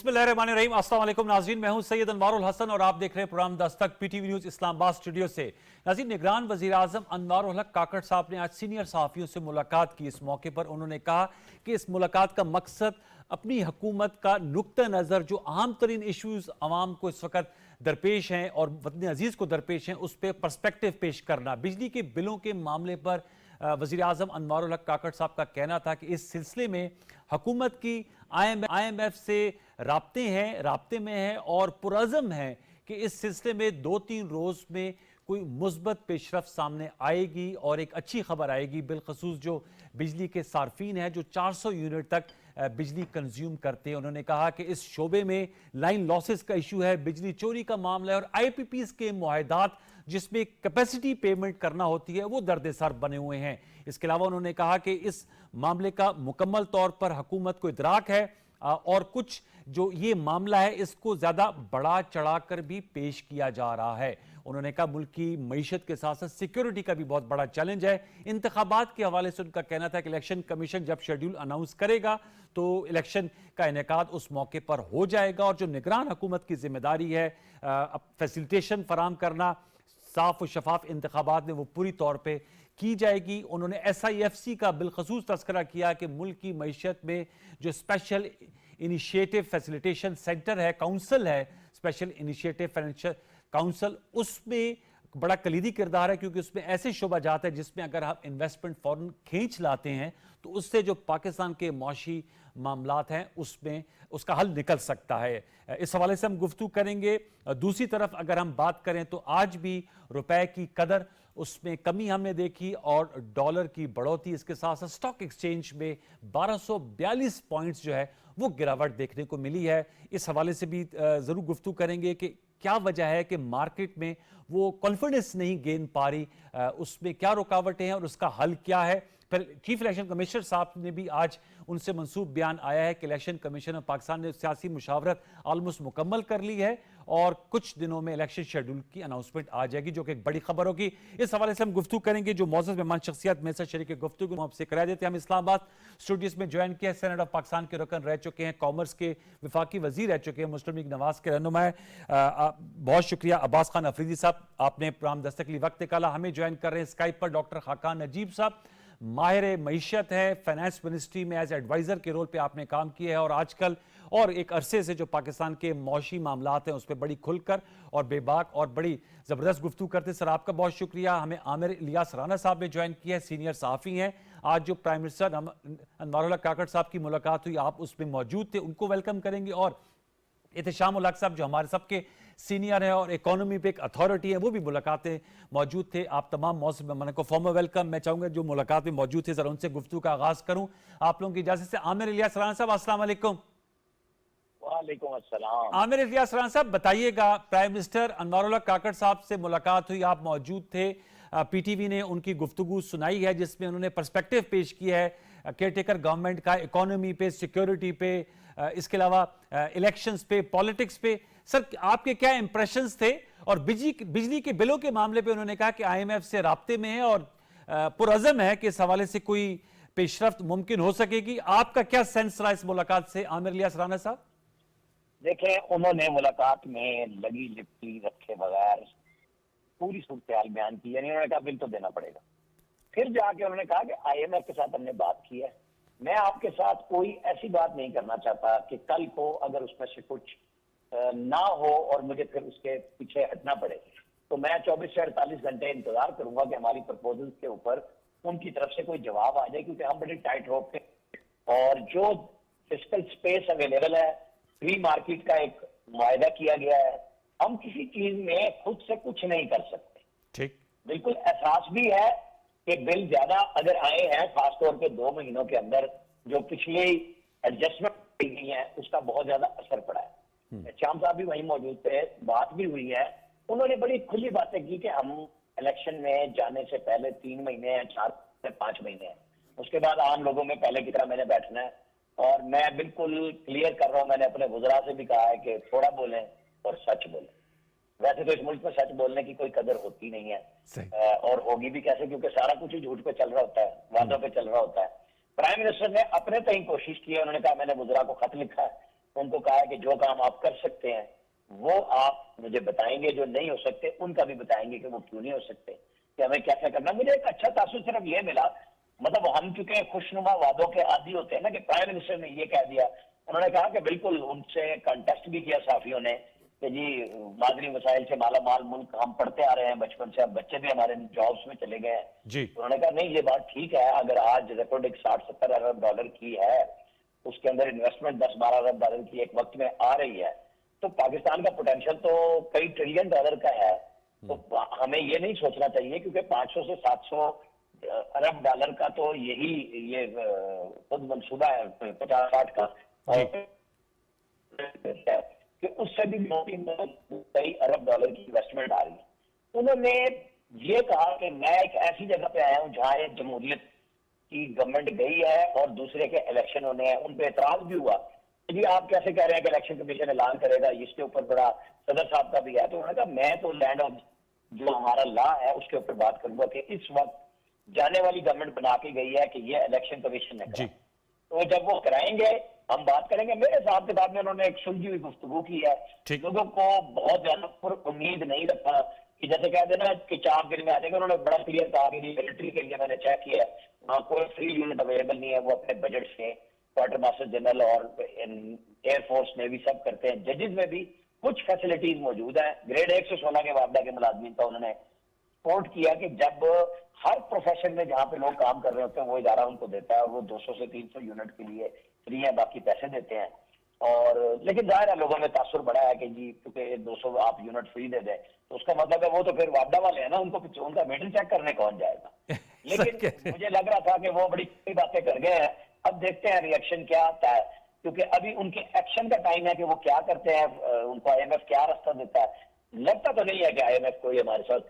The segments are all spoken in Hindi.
बिस्मिल्लाहिर्रहमानिर्रहीम। अस्सलाम वालेकुम नाज़रीन, मैं हूं सैयद अनवारुल हसन और आप देख रहे हैं programme Dastak PTV news Islamabad studio से। नाज़रीन, निगरान वज़ीर आज़म अनवारुल हक काकड़ साहब ने आज सीनियर सहाफ़ियों से मुलाकात की। इस मौके पर उन्होंने कहा कि इस मुलाकात का मकसद अपनी हुकूमत का नुक्ता नज़र जो अहम तरीन इशूज़ आवाम को इस वक्त दरपेश हैं और वतन अजीज़ को दरपेश हैं उस पर पर्सपेक्टिव पेश करना। बिजली के बिलों के मामले पर वज़ीर आज़म अनवारुल हक काकड़ साहब का कहना था कि इस सिलसिले में हुकूमत की IMF से राब्ते में है और पुरअज़म है कि इस सिलसिले में 2-3 रोज़ में कोई मुस्बत पेशरफ सामने आएगी और एक अच्छी खबर आएगी, बिलखसूस जो बिजली के सार्फिन हैं जो 400 यूनिट तक बिजली कंज्यूम करते हैं। उन्होंने कहा कि इस शोबे में लाइन लॉसेस का इशू है, बिजली चोरी का मामला है और IPPs के मुआहदात जिसमें कैपेसिटी पेमेंट करना होती है वो दर्द-ए-सर बने हुए हैं। इसके अलावा उन्होंने कहा कि इस मामले का मुकम्मल तौर पर हुकूमत को इदराक है और कुछ जो ये मामला है इसको ज्यादा बढ़ा चढ़ाकर भी पेश किया जा रहा है। उन्होंने कहा मुल्क की मईशत के साथ साथ सिक्योरिटी का भी बहुत बड़ा चैलेंज है। इंतखाबात के हवाले से उनका कहना था कि इलेक्शन कमीशन जब शेड्यूल अनाउंस करेगा तो इलेक्शन का इनेकाद उस मौके पर हो जाएगा और जो निगरान हुकूमत की जिम्मेदारी है फैसिलिटेशन फराम करना, साफ और शफाफ इंतखाबात में वो पूरी तौर पर की जाएगी। उन्होंने SIFC का बिलखसूस तस्करा किया कि मुल्क की मईशत में जो स्पेशल इनिशिएटिव फैसिलिटेशन सेंटर है, काउंसिल है, स्पेशल इनिशिएटिव फाइनेंशियल काउंसिल, उसमें बड़ा कलीदी किरदार है क्योंकि उसमें ऐसे शोबा जाते हैं जिसमें अगर हम इन्वेस्टमेंट फौरन खींच लाते हैं तो उससे जो पाकिस्तान के मौशी मामलात हैं उसमें उसका हल निकल सकता है। इस हवाले से हम गुफ्तगू करेंगे। दूसरी तरफ अगर हम बात करें तो आज भी रुपए की कदर उसमें कमी हमने देखी और डॉलर की बढ़ोतरी, इसके साथ साथ स्टॉक एक्सचेंज में 1242 पॉइंट्स जो है वो गिरावट देखने को मिली है। इस हवाले से भी जरूर गुफ्तगू करेंगे कि क्या वजह है कि मार्केट में वो कॉन्फिडेंस नहीं गेन पा रही, उसमें क्या रुकावटें हैं और उसका हल क्या है। फिर चीफ इलेक्शन कमिश्नर साहब ने भी आज उनसे मंसूब बयान आया है कि इलेक्शन कमीशन ऑफ पाकिस्तान ने सियासी मुशावरत ऑलमोस्ट मुकम्मल कर ली है और कुछ दिनों में इलेक्शन शेड्यूल की अनाउंसमेंट आ जाएगी जो कि एक बड़ी खबर होगी। इस हवाले से हम गुफ्तगू करेंगे। जो मौजूद मेहमान शख्सियत में से शरीक गुफ्तगू आपसे करा देते हैं। हम इस्लामाबाद स्टूडियोज में ज्वाइन किया, सेनेट ऑफ पाकिस्तान के रुकन रह चुके हैं, कॉमर्स के विफाकी वजीर रह चुके हैं, मुस्लिम लीग नवाज के रहनुमा है। बहुत शुक्रिया अब्बास खान अफरीदी साहब, आपने प्रोग्राम दस्तक के लिए वक्त निकाला। हमें ज्वाइन कर रहे हैं स्काइप पर डॉक्टर खाकान नजीब साहब, माहिर मईशत है, फाइनेंस मिनिस्ट्री में एज एडवाइजर के रोल पे आपने काम किया है और आजकल और एक अरसे से जो पाकिस्तान के मौशी मामलात हैं उस पर बड़ी खुलकर और बेबाक और बड़ी ज़बरदस्त गुफ्तगू करते। सर आपका बहुत शुक्रिया। हमें आमिर इलियास राना साहब ने ज्वाइन किया है, सीनियर सहाफ़ी हैं। आज जो प्राइम मिनिस्टर अनवारुल हक काकड़ साहब की मुलाकात हुई आप उसमें मौजूद थे, उनको वेलकम करेंगे। और एहतशाम उल हक साहब जो हमारे सबके सीनियर है और इकोनॉमी पे एक अथॉरिटी है वो भी मुलाकातें मौजूद थे। आप तमाम मौसम मेहमानों को फॉर्मल वेलकम। मैं चाहूंगा जो मुलाकात में मौजूद थे जरा उनसे गुफ्तगू का आगाज करूं आप लोगों की इजाजत से। आमिर इलियास राना साहब अस्सलाम वालेकुम। वालेकुम अस्सलाम। आमिर इलियास राना साहब बताइएगा, प्राइम मिनिस्टर अनवारुल हक काकड़ साहब से मुलाकात हुई, आप मौजूद थे, PTV ने उनकी गुफ्तगू सुनाई है जिसमें उन्होंने पर्सपेक्टिव पेश किया है केयरटेकर गवर्नमेंट का, इकोनॉमी पे, सिक्योरिटी पे, इसके अलावा इलेक्शंस पे, पॉलिटिक्स पे। सर आपके क्या इंप्रेशंस थे? और बिजली के बिलों के मामले पे उन्होंने कहा कि IMF से राब्ते में है और पुरअज़म है कि इस हवाले से कोई पेशरफ्त मुमकिन हो सकेगी। आपका क्या सेंस रहा इस मुलाकात से आमिर इलियास राना साहब? देखें, उन्होंने मुलाकात में लगी लिपटी रखे बगैर पूरी सूरत बयान की, यानी उन्होंने कहा बिल तो देना पड़ेगा। फिर जाके उन्होंने कहा कि IMF के साथ हमने बात की है, मैं आपके साथ कोई ऐसी बात नहीं करना चाहता कि कल को अगर उसमें से कुछ ना हो और मुझे फिर उसके पीछे हटना पड़े, तो मैं 24 से 48 घंटे इंतजार करूंगा कि हमारी प्रपोजल के ऊपर उनकी तरफ से कोई जवाब आ जाए, क्योंकि हम बड़े टाइट रोप पे और जो फिस्कल स्पेस अवेलेबल है, फ्री मार्केट का एक मुआहदा किया गया है, हम किसी चीज में खुद से कुछ नहीं कर सकते। ठीक, बिल्कुल एहसास भी है कि बिल ज्यादा अगर आए हैं, खासतौर पे 2 महीनों के अंदर जो पिछले एडजस्टमेंट की गई है उसका बहुत ज्यादा असर पड़ा है। श्याम साहब भी वहीं मौजूद थे, बात भी हुई है, उन्होंने बड़ी खुली बातें की कि हम इलेक्शन में जाने से पहले 3 महीने हैं, 4 से 5 महीने हैं, उसके बाद आम लोगों में पहले की तरह मैंने बैठना है। और मैं बिल्कुल क्लियर कर रहा हूं, मैंने अपने वुज़रा से भी कहा है कि थोड़ा बोलें और सच बोलें। वैसे तो इस मुल्क में सच बोलने की कोई कदर होती नहीं है और होगी भी कैसे, क्योंकि सारा कुछ ही झूठ पे चल रहा होता है, वादों पे चल रहा होता है। प्राइम मिनिस्टर ने अपने तय कोशिश की है, उन्होंने कहा मैंने वुज़रा को खत लिखा है उनको कहा है कि जो काम आप कर सकते हैं वो आप मुझे बताएंगे, जो नहीं हो सकते उनका भी बताएंगे कि वो क्यों नहीं हो सकते, कि हमें क्या क्या करना। मुझे एक अच्छा तासुर सिर्फ ये मिला, मतलब हम चूंकि खुशनुमा वादों के आदी होते हैं ना, कि प्राइम मिनिस्टर ने ये कह दिया। उन्होंने कहा कि बिल्कुल, उनसे कंटेस्ट भी किया साफियों ने कि जी मादनी वसाइल से माला माल मुल्क हम पढ़ते आ रहे हैं बचपन से, अब बच्चे भी हमारे जॉब्स में चले गए हैं। जी। तो उन्होंने कहा नहीं, ये बात ठीक है, अगर आज रिकॉर्ड 60-70 अरब डॉलर की है, उसके अंदर इन्वेस्टमेंट 10-12 अरब डॉलर की एक वक्त में आ रही है, तो पाकिस्तान का पोटेंशियल तो कई ट्रिलियन डॉलर का है। तो हमें ये नहीं सोचना चाहिए, क्योंकि 500 से 700 अरब डॉलर का तो यही ये खुद मंसूबा है 50-60 का, और कि उससे भी मोटी कई अरब डॉलर की इन्वेस्टमेंट आ रही है। उन्होंने ये कहा कि मैं एक ऐसी जगह पे आया हूं जहां एक जमहूरियत की गवर्नमेंट गई है और दूसरे के इलेक्शन होने हैं। उन पे एतराज भी हुआ कि जी आप कैसे कह रहे हैं कि इलेक्शन कमीशन ऐलान करेगा, इसके ऊपर बड़ा सदर साहब का भी है। तो उन्होंने कहा मैं तो लैंड ऑफ जो हमारा लॉ है उसके ऊपर बात करूंगा कि इस वक्त जाने वाली गवर्नमेंट बना के गई है कि ये इलेक्शन कमीशन ने करा, तो जब वो कराएंगे हम बात करेंगे। मेरे हिसाब किताब में उन्होंने एक सुलझी हुई गुफ्तगू की है, लोगों को बहुत ज्यादा पर उम्मीद नहीं रखा कि जैसे कह देना कि चाप गिर में आ जाएगा। उन्होंने बड़ा क्लियर कहा कि मिलिट्री के लिए मैंने चेक किया, वहाँ कोई फ्री यूनिट अवेलेबल नहीं है, वो अपने बजट से क्वार्टर मास्टर जनरल और एयरफोर्स नेवी सब करते हैं। जजेस में भी कुछ फैसिलिटीज मौजूद है। ग्रेड 1 से 16 के वापदा के मुलाजमीन का उन्होंने रिपोर्ट किया कि जब हर प्रोफेशन में जहां पे लोग काम कर रहे होते हैं वो इदारा उनको देता है, और वो 200 से 300 यूनिट के लिए फ्री है, बाकी पैसे देते हैं। और लेकिन जाहिर है लोगों में तासुर बड़ा है कि जी क्योंकि 200 आप यूनिट फ्री दे दें तो उसका मतलब है वो तो फिर वापदा वाले हैं ना, उनको उनका मीटर चेक करने कौन जाएगा। लेकिन मुझे लग रहा था कि वो बड़ी कई बातें कर गए हैं। अब देखते हैं रिएक्शन क्या आता है, क्योंकि अभी उनके एक्शन का टाइम है कि वो क्या करते हैं, उनको IMF क्या रास्ता देता है। लगता तो नहीं है कि IMF कोई हमारे साथ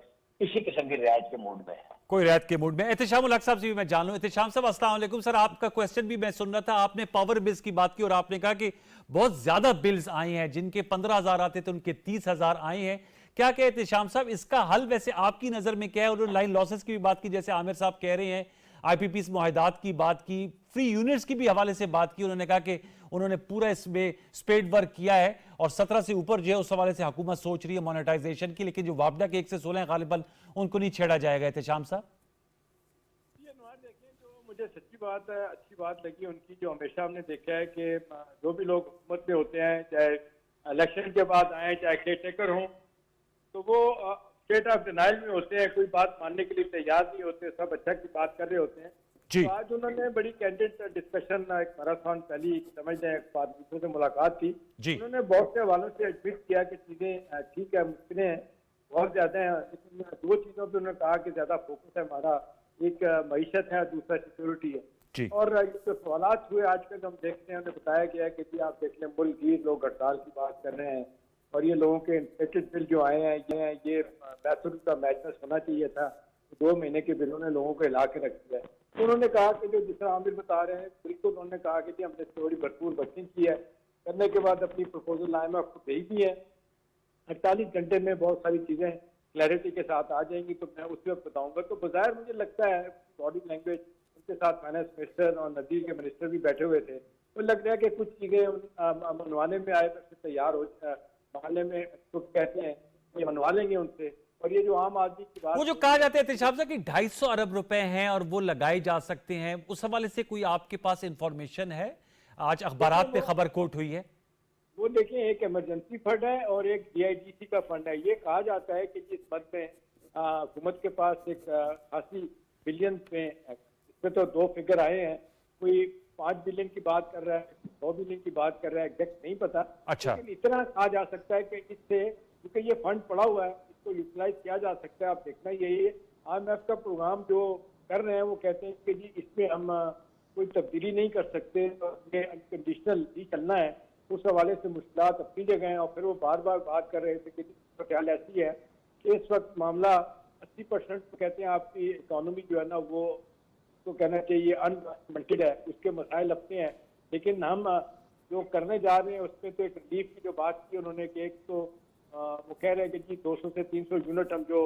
किसी किस्म की रियायत के मूड में है, कोई रियायत के मूड में। एहतिशाम उल हक साहब से भी मैं जान लूं। एहतिशाम साहब अस्सलाम वालेकुम। सर आपका क्वेश्चन भी मैं सुन रहा था, आपने पावर बिल्स की बात की और आपने कहा कि बहुत ज्यादा बिल्स आए हैं, जिनके 15,000 आते थे उनके 30,000 आए हैं। क्या क्या एहतिशाम साहब इसका हल वैसे आपकी नजर में क्या है? उन्होंने लाइन लॉसेस की भी बात की, जैसे आमिर साहब कह रहे हैं, IPPs मुआहिदात की बात की, फ्री यूनिट्स की भी हवाले से बात की। उन्होंने कहा कि उन्होंने पूरा इसमें स्पेड वर्क किया है और 17 से ऊपर जो है उस हवाले से हुकूमत सोच रही है मोनेटाइजेशन की, लेकिन जो वापदा के 1 से 16 गालिबन उनको नहीं छेड़ा जाएगा। एहतिशाम साहब देखें, जो मुझे सच्ची बात है, अच्छी बात लगी उनकी, जो हमेशा हमने देखा है कि जो भी लोग हुकूमत में होते हैं, चाहे इलेक्शन के बाद आए चाहे केयर टेकर हों, तो वो स्टेट ऑफ डिनाइल में होते हैं, कोई बात मानने के लिए तैयार नहीं होते, सब अच्छा की बात कर रहे होते हैं। तो आज उन्होंने बड़ी कैंडिड डिस्कशन, एक मैराथन पहली समझ लें दूसरों से मुलाकात की। उन्होंने बहुत से हवालों से एडमिट किया कि चीजें ठीक है, मुश्किलें हैं बहुत ज्यादा है, लेकिन 2 चीजों पर उन्होंने कहा कि ज्यादा फोकस है हमारा, एक मईशत है, दूसरा सिक्योरिटी है। और जो सवालात हुए आजकल हम देखते हैं, उन्हें बताया गया है कि जी आप देख लें मुल्क गिर लोग हड़ताल की बात कर रहे हैं, और ये लोगों के इंस्पेक्टेड बिल जो आए हैं ये मैथुर का मैचनेस होना चाहिए था, 2 महीने के बिलों ने लोगों को हिला के रख दिया है। तो उन्होंने कहा कि जो जिस तरह आमिर बता रहे हैं, बिल्कुल उन्होंने कहा कि जी हमने थोड़ी भरपूर बचत की है, करने के बाद अपनी प्रपोजल IMF को भेज दी है, 48 घंटे में बहुत सारी चीजें क्लैरिटी के साथ आ जाएंगी, तो मैं उस वक्त बताऊंगा। तो बाहर मुझे लगता है बॉडी लैंग्वेज, उनके साथ फाइनेंस मिनिस्टर और नदीर के मिनिस्टर भी बैठे हुए थे, तो लग रहा है कि कुछ चीजें मनवाने में आए से तैयार हो, मानने में तो कहते हैं ये मनवा लेंगे उनसे। और ये जो आम आदमी की बात, वो जो कहा जाता है एहतिशाम साहब कि 250 अरब रुपए हैं और वो लगाए जा सकते हैं, उस हवाले से कोई आपके पास इंफॉर्मेशन है? आज अखबारात में खबर कोट हुई है। वो देखें, एक इमरजेंसी फंड है और एक DIGC का फंड है। ये कहा जाता है कि जिस फंड में हुकूमत के पास एक खासी बिलियन में, इसमें तो 2 फिगर आए हैं, कोई 5 बिलियन की बात कर रहा है, 2 बिलियन की बात कर रहा है, एग्जैक्ट नहीं पता। अच्छा। लेकिन इतना कहा जा सकता है कि इससे, क्योंकि ये फंड पड़ा हुआ है, इसको यूटिलाइज किया जा सकता है। आप देखना यही है, IMF का प्रोग्राम जो कर रहे हैं वो कहते हैं कि जी इसमें हम कोई तब्दीली नहीं कर सकते, ये अनकंडीशनल ही चलना है। उस हवाले से मुश्किलात अपनी जगह हैं। और फिर वो बार बार बात कर रहे थे कि ख्याल ऐसी है कि इस वक्त मामला 80% कहते हैं आपकी इकोनॉमी जो है ना, वो तो कहना चाहिए अनडॉक्यूमेंटेड है, उसके मसाइल अपने हैं। लेकिन हम जो करने जा रहे हैं उसमें तो एक रिलीफ की जो बात की उन्होंने कि एक तो वो कह रहे हैं कि जी 200 से 300 यूनिट हम जो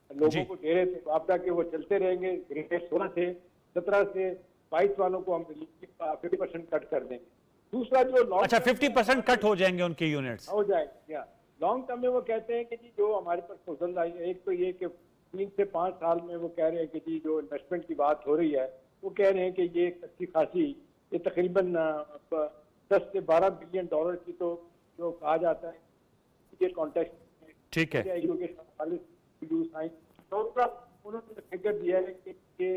लोगों को दे रहे थे आपदा के, वो चलते रहेंगे। ग्रेड 16 से 17 से 22 वालों को हम रिलीफ 50% कट कर देंगे। दूसरा जो लॉन्ग अच्छा, 50% कट हो जाएंगे उनके यूनिट्स। हो जाएगा या लॉन्ग टर्म में वो कहते हैं कि जी जो हमारे पास प्रपोजल आई है, एक तो ये कि 3 से 5 साल में वो कह रहे हैं कि जी जो इन्वेस्टमेंट की बात हो रही है वो कह रहे हैं कि ये एक अच्छी खासी, ये तकरीबन 10 से 12 बिलियन डॉलर की तो जो कहा जाता है ये कॉन्टेक्स्ट ठीक है, क्योंकि 47 यूज साइंस तो उन्होंने फिगर दिया है कि ये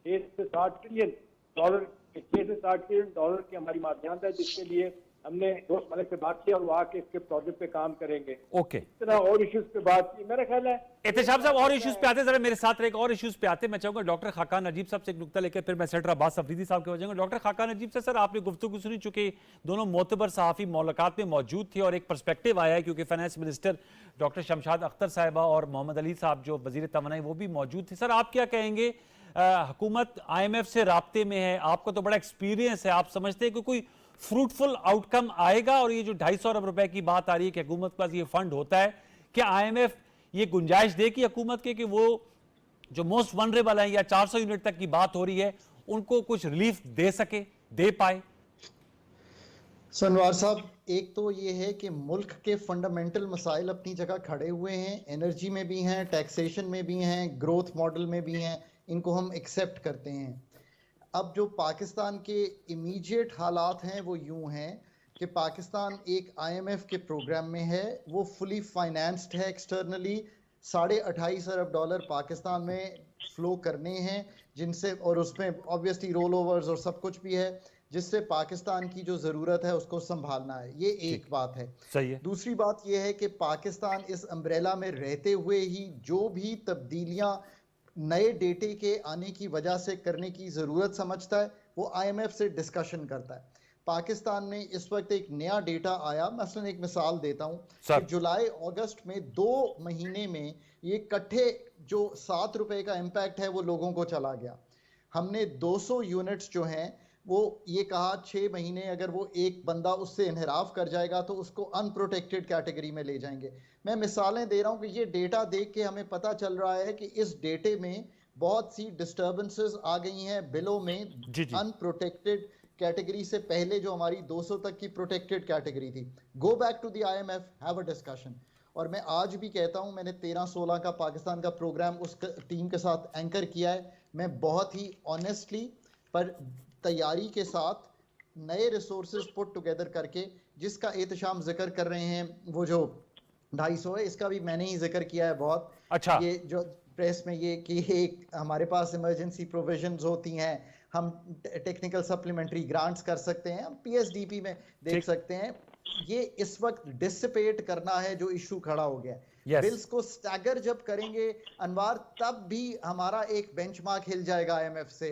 6 से 60 ट्रिलियन डॉलर, 6 से 60 ट्रिलियन डॉलर की हमारी माध्यम है, जिसके लिए हमने दोस्त मलिक से बात किया और वो आके इसके प्रोजेक्ट पे काम करेंगे। ओके। इतना और इश्यूज पे बात की, मेरा ख्याल है एहतेशाम साहब और इश्यूज पे आते, जरा मेरे साथ एक और इश्यूज पे आते। मैं चाहूंगा डॉक्टर खाकान नजीब साहब से एक नुक्ता लेकर फिर मैं सेनेटर अब्बास अफरीदी साहब के हो जाऊंगा। डॉक्टर खाकान नजीब से सर, आपने गुफ्तगू सुनी, चूंकि दोनों मोतबर सहाफी मुलाकात में मौजूद थे और एक पर्सपेक्टिव आया है क्योंकि finance minister doctor Shamshad Akhtar साहिबा और मोहम्मद अली साहब जो वजीर तवानाई वो भी मौजूद थे। सर, आप क्या कहेंगे? हुकूमत IMF से राब्ते में है, आपको तो बड़ा एक्सपीरियंस है, आप समझते हैं कि कोई फ्रूटफुल आउटकम आएगा? और ये जो 250 अरब रुपए की बात आ रही है कि हुकूमत के पास ये फंड होता है, क्या IMF ये गुंजाइश देगी हुकूमत के कि वो जो मोस्ट वनरेबल है या 400 यूनिट तक की बात हो रही है उनको कुछ रिलीफ दे सके, दे पाए? सनवार साहब, एक तो ये है कि मुल्क के फंडामेंटल मसाइल अपनी जगह खड़े हुए हैं, एनर्जी में भी हैं, टैक्सेशन में भी हैं, ग्रोथ मॉडल में भी हैं, इनको हम एक्सेप्ट करते हैं। अब जो पाकिस्तान के इमीडिएट हालात हैं वो यूं हैं कि पाकिस्तान एक IMF के प्रोग्राम में है, वो फुली फाइनेंस्ड है एक्सटर्नली, $28.5 अरब पाकिस्तान में फ्लो करने हैं, जिनसे, और उसमें ऑब्वियसली रोल ओवर्स और सब कुछ भी है, जिससे पाकिस्तान की जो ज़रूरत है उसको संभालना है। ये एक बात है। सही है। दूसरी बात ये है कि पाकिस्तान इस अम्ब्रेला में रहते हुए ही जो भी तब्दीलियां नए डेटे के आने की वजह से करने की ज़रूरत समझता है वो IMF से डिस्कशन करता है। पाकिस्तान में इस वक्त एक नया डेटा आया, मसलन एक मिसाल देता हूँ कि जुलाई अगस्त में 2 महीने में ये इकट्ठे जो ₹7 का इम्पैक्ट है वो लोगों को चला गया। हमने 200 यूनिट्स जो हैं वो ये कहा 6 महीने अगर वो एक बंदा उससे इनहराफ कर जाएगा तो उसको अनप्रोटेक्टेड कैटेगरी में ले जाएंगे। मैं मिसालें दे रहा हूँ कि ये डेटा देख के हमें पता चल रहा है कि इस डेटे में बहुत सी डिस्टर्बेंसेस आ गई हैं बिलों में। अनप्रोटेक्टेड कैटेगरी से पहले जो हमारी 200 तक की प्रोटेक्टेड कैटेगरी थी, go back to the IMF, have a discussion. और मैं आज भी कहता हूँ, मैंने 13-16 का पाकिस्तान का प्रोग्राम उस टीम के साथ एंकर किया है। मैं बहुत ही ऑनेस्टली पर तैयारी के साथ नए रिसोर्सेज पुट टुगेदर करके, जिसका एहतशाम जिक्र कर रहे हैं वो जो 250 है, इसका भी मैंने ही जिक्र किया है बहुत। अच्छा, ये जो प्रेस में ये कि एक हमारे पास इमरजेंसी प्रोविजंस होती हैं, हम टेक्निकल सप्लीमेंट्री ग्रांट्स कर सकते हैं, हम PSDP में देख सकते हैं। ये इस वक्त डिसिपेट करना है जो इशू खड़ा हो गया है। बिल्स को स्टैगर जब करेंगे अनवार, तब भी हमारा एक बेंचमार्क हिल जाएगा IMF से।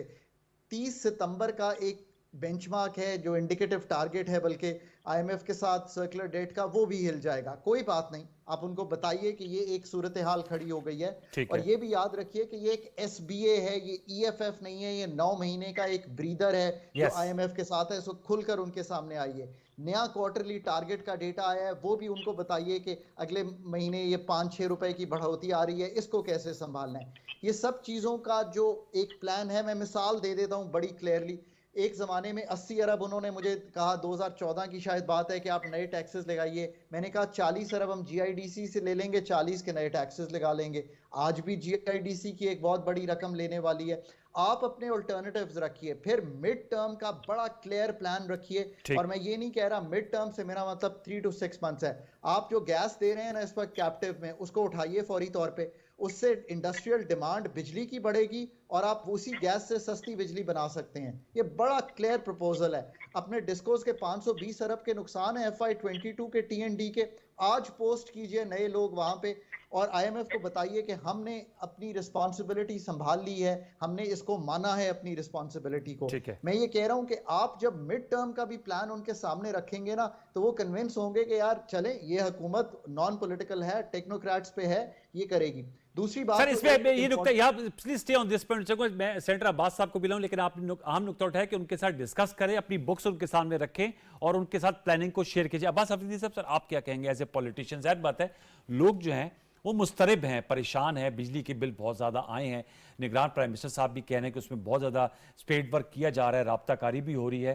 30 सितंबर का एक बेंचमार्क है जो इंडिकेटिव टारगेट है, बल्कि IMF के साथ सर्कुलर डेट का, वो भी हिल जाएगा। कोई बात नहीं, आप उनको बताइए कि ये एक सूरत हाल खड़ी हो गई है। और ये भी याद रखिए कि ये एक SBA है, ये EFF नहीं है, ये 9 महीने का एक ब्रीदर है जो IMF के साथ है। इसको खुलकर उनके सामने आइए। नया क्वार्टरली टारगेट का डेटा आया है, वो भी उनको बताइए कि अगले महीने ये 5-6 रुपए की बढ़ोतरी आ रही है, इसको कैसे संभालना है। ये सब चीज़ों का जो एक प्लान है, मैं मिसाल दे देता हूँ बड़ी क्लियरली। एक ज़माने में 80 अरब उन्होंने मुझे कहा, 2014 की शायद बात है, कि आप नए टैक्सेस लगाइए। मैंने कहा 40 अरब हम GIDC से ले लेंगे, 40 के नए टैक्सेस लगा लेंगे। आज भी GIDC की एक बहुत बड़ी रकम लेने वाली है। आप अपने अल्टरनेटिव्स रखिए, फिर मिड टर्म का बड़ा क्लियर प्लान रखिए। और मैं ये नहीं कह रहा मिड टर्म से मेरा मतलब 3 to 6 मंथ्स है। आप जो गैस दे रहे हैं ना इस वक्त कैप्टिव में, उसको उठाइए फौरी तौर पे। उससे इंडस्ट्रियल डिमांड बिजली की बढ़ेगी और आप उसी गैस से सस्ती बिजली बना सकते हैं। ये बड़ा क्लियर प्रपोजल है। अपने डिस्कोस के 520 अरब के नुकसान है FY22 के TND के, आज पोस्ट कीजिए नए लोग वहां पे, और IMF को बताइए कि हमने अपनी रिस्पॉन्सिबिलिटी संभाल ली है, हमने इसको माना है अपनी रिस्पॉन्सिबिलिटी को। मैं ये कह रहा हूं कि आप जब मिड टर्म का भी प्लान उनके सामने रखेंगे ना, तो वो कन्विंस होंगे कि यार चलें, ये हुकूमत नॉन पॉलिटिकल है, टेक्नोक्रेट्स पे है, ये करेगी। दूसरी बात सर, इसमें ये नुकता, यहाँ please stay on this point. मैं सेनेटर अब्बास साहब को भी लाऊं, लेकिन आपने अहम नुकता उठाया कि उनके साथ डिस्कस करें, अपनी बुक्स उनके सामने रखें और उनके साथ प्लानिंग को शेयर कीजिए। अब्बास अफरीदी साहब, सर आप क्या कहेंगे एज ए पॉलिटिशियन? जाहिर बात है लोग जो हैं वो मुस्तरब हैं, परेशान हैं, बिजली के बिल बहुत ज़्यादा आए हैं। निगरान प्राइम मिनिस्टर साहब भी कह रहे हैं कि उसमें बहुत ज़्यादा स्पेड वर्क किया जा रहा है, राब्ताकारी भी हो रही है।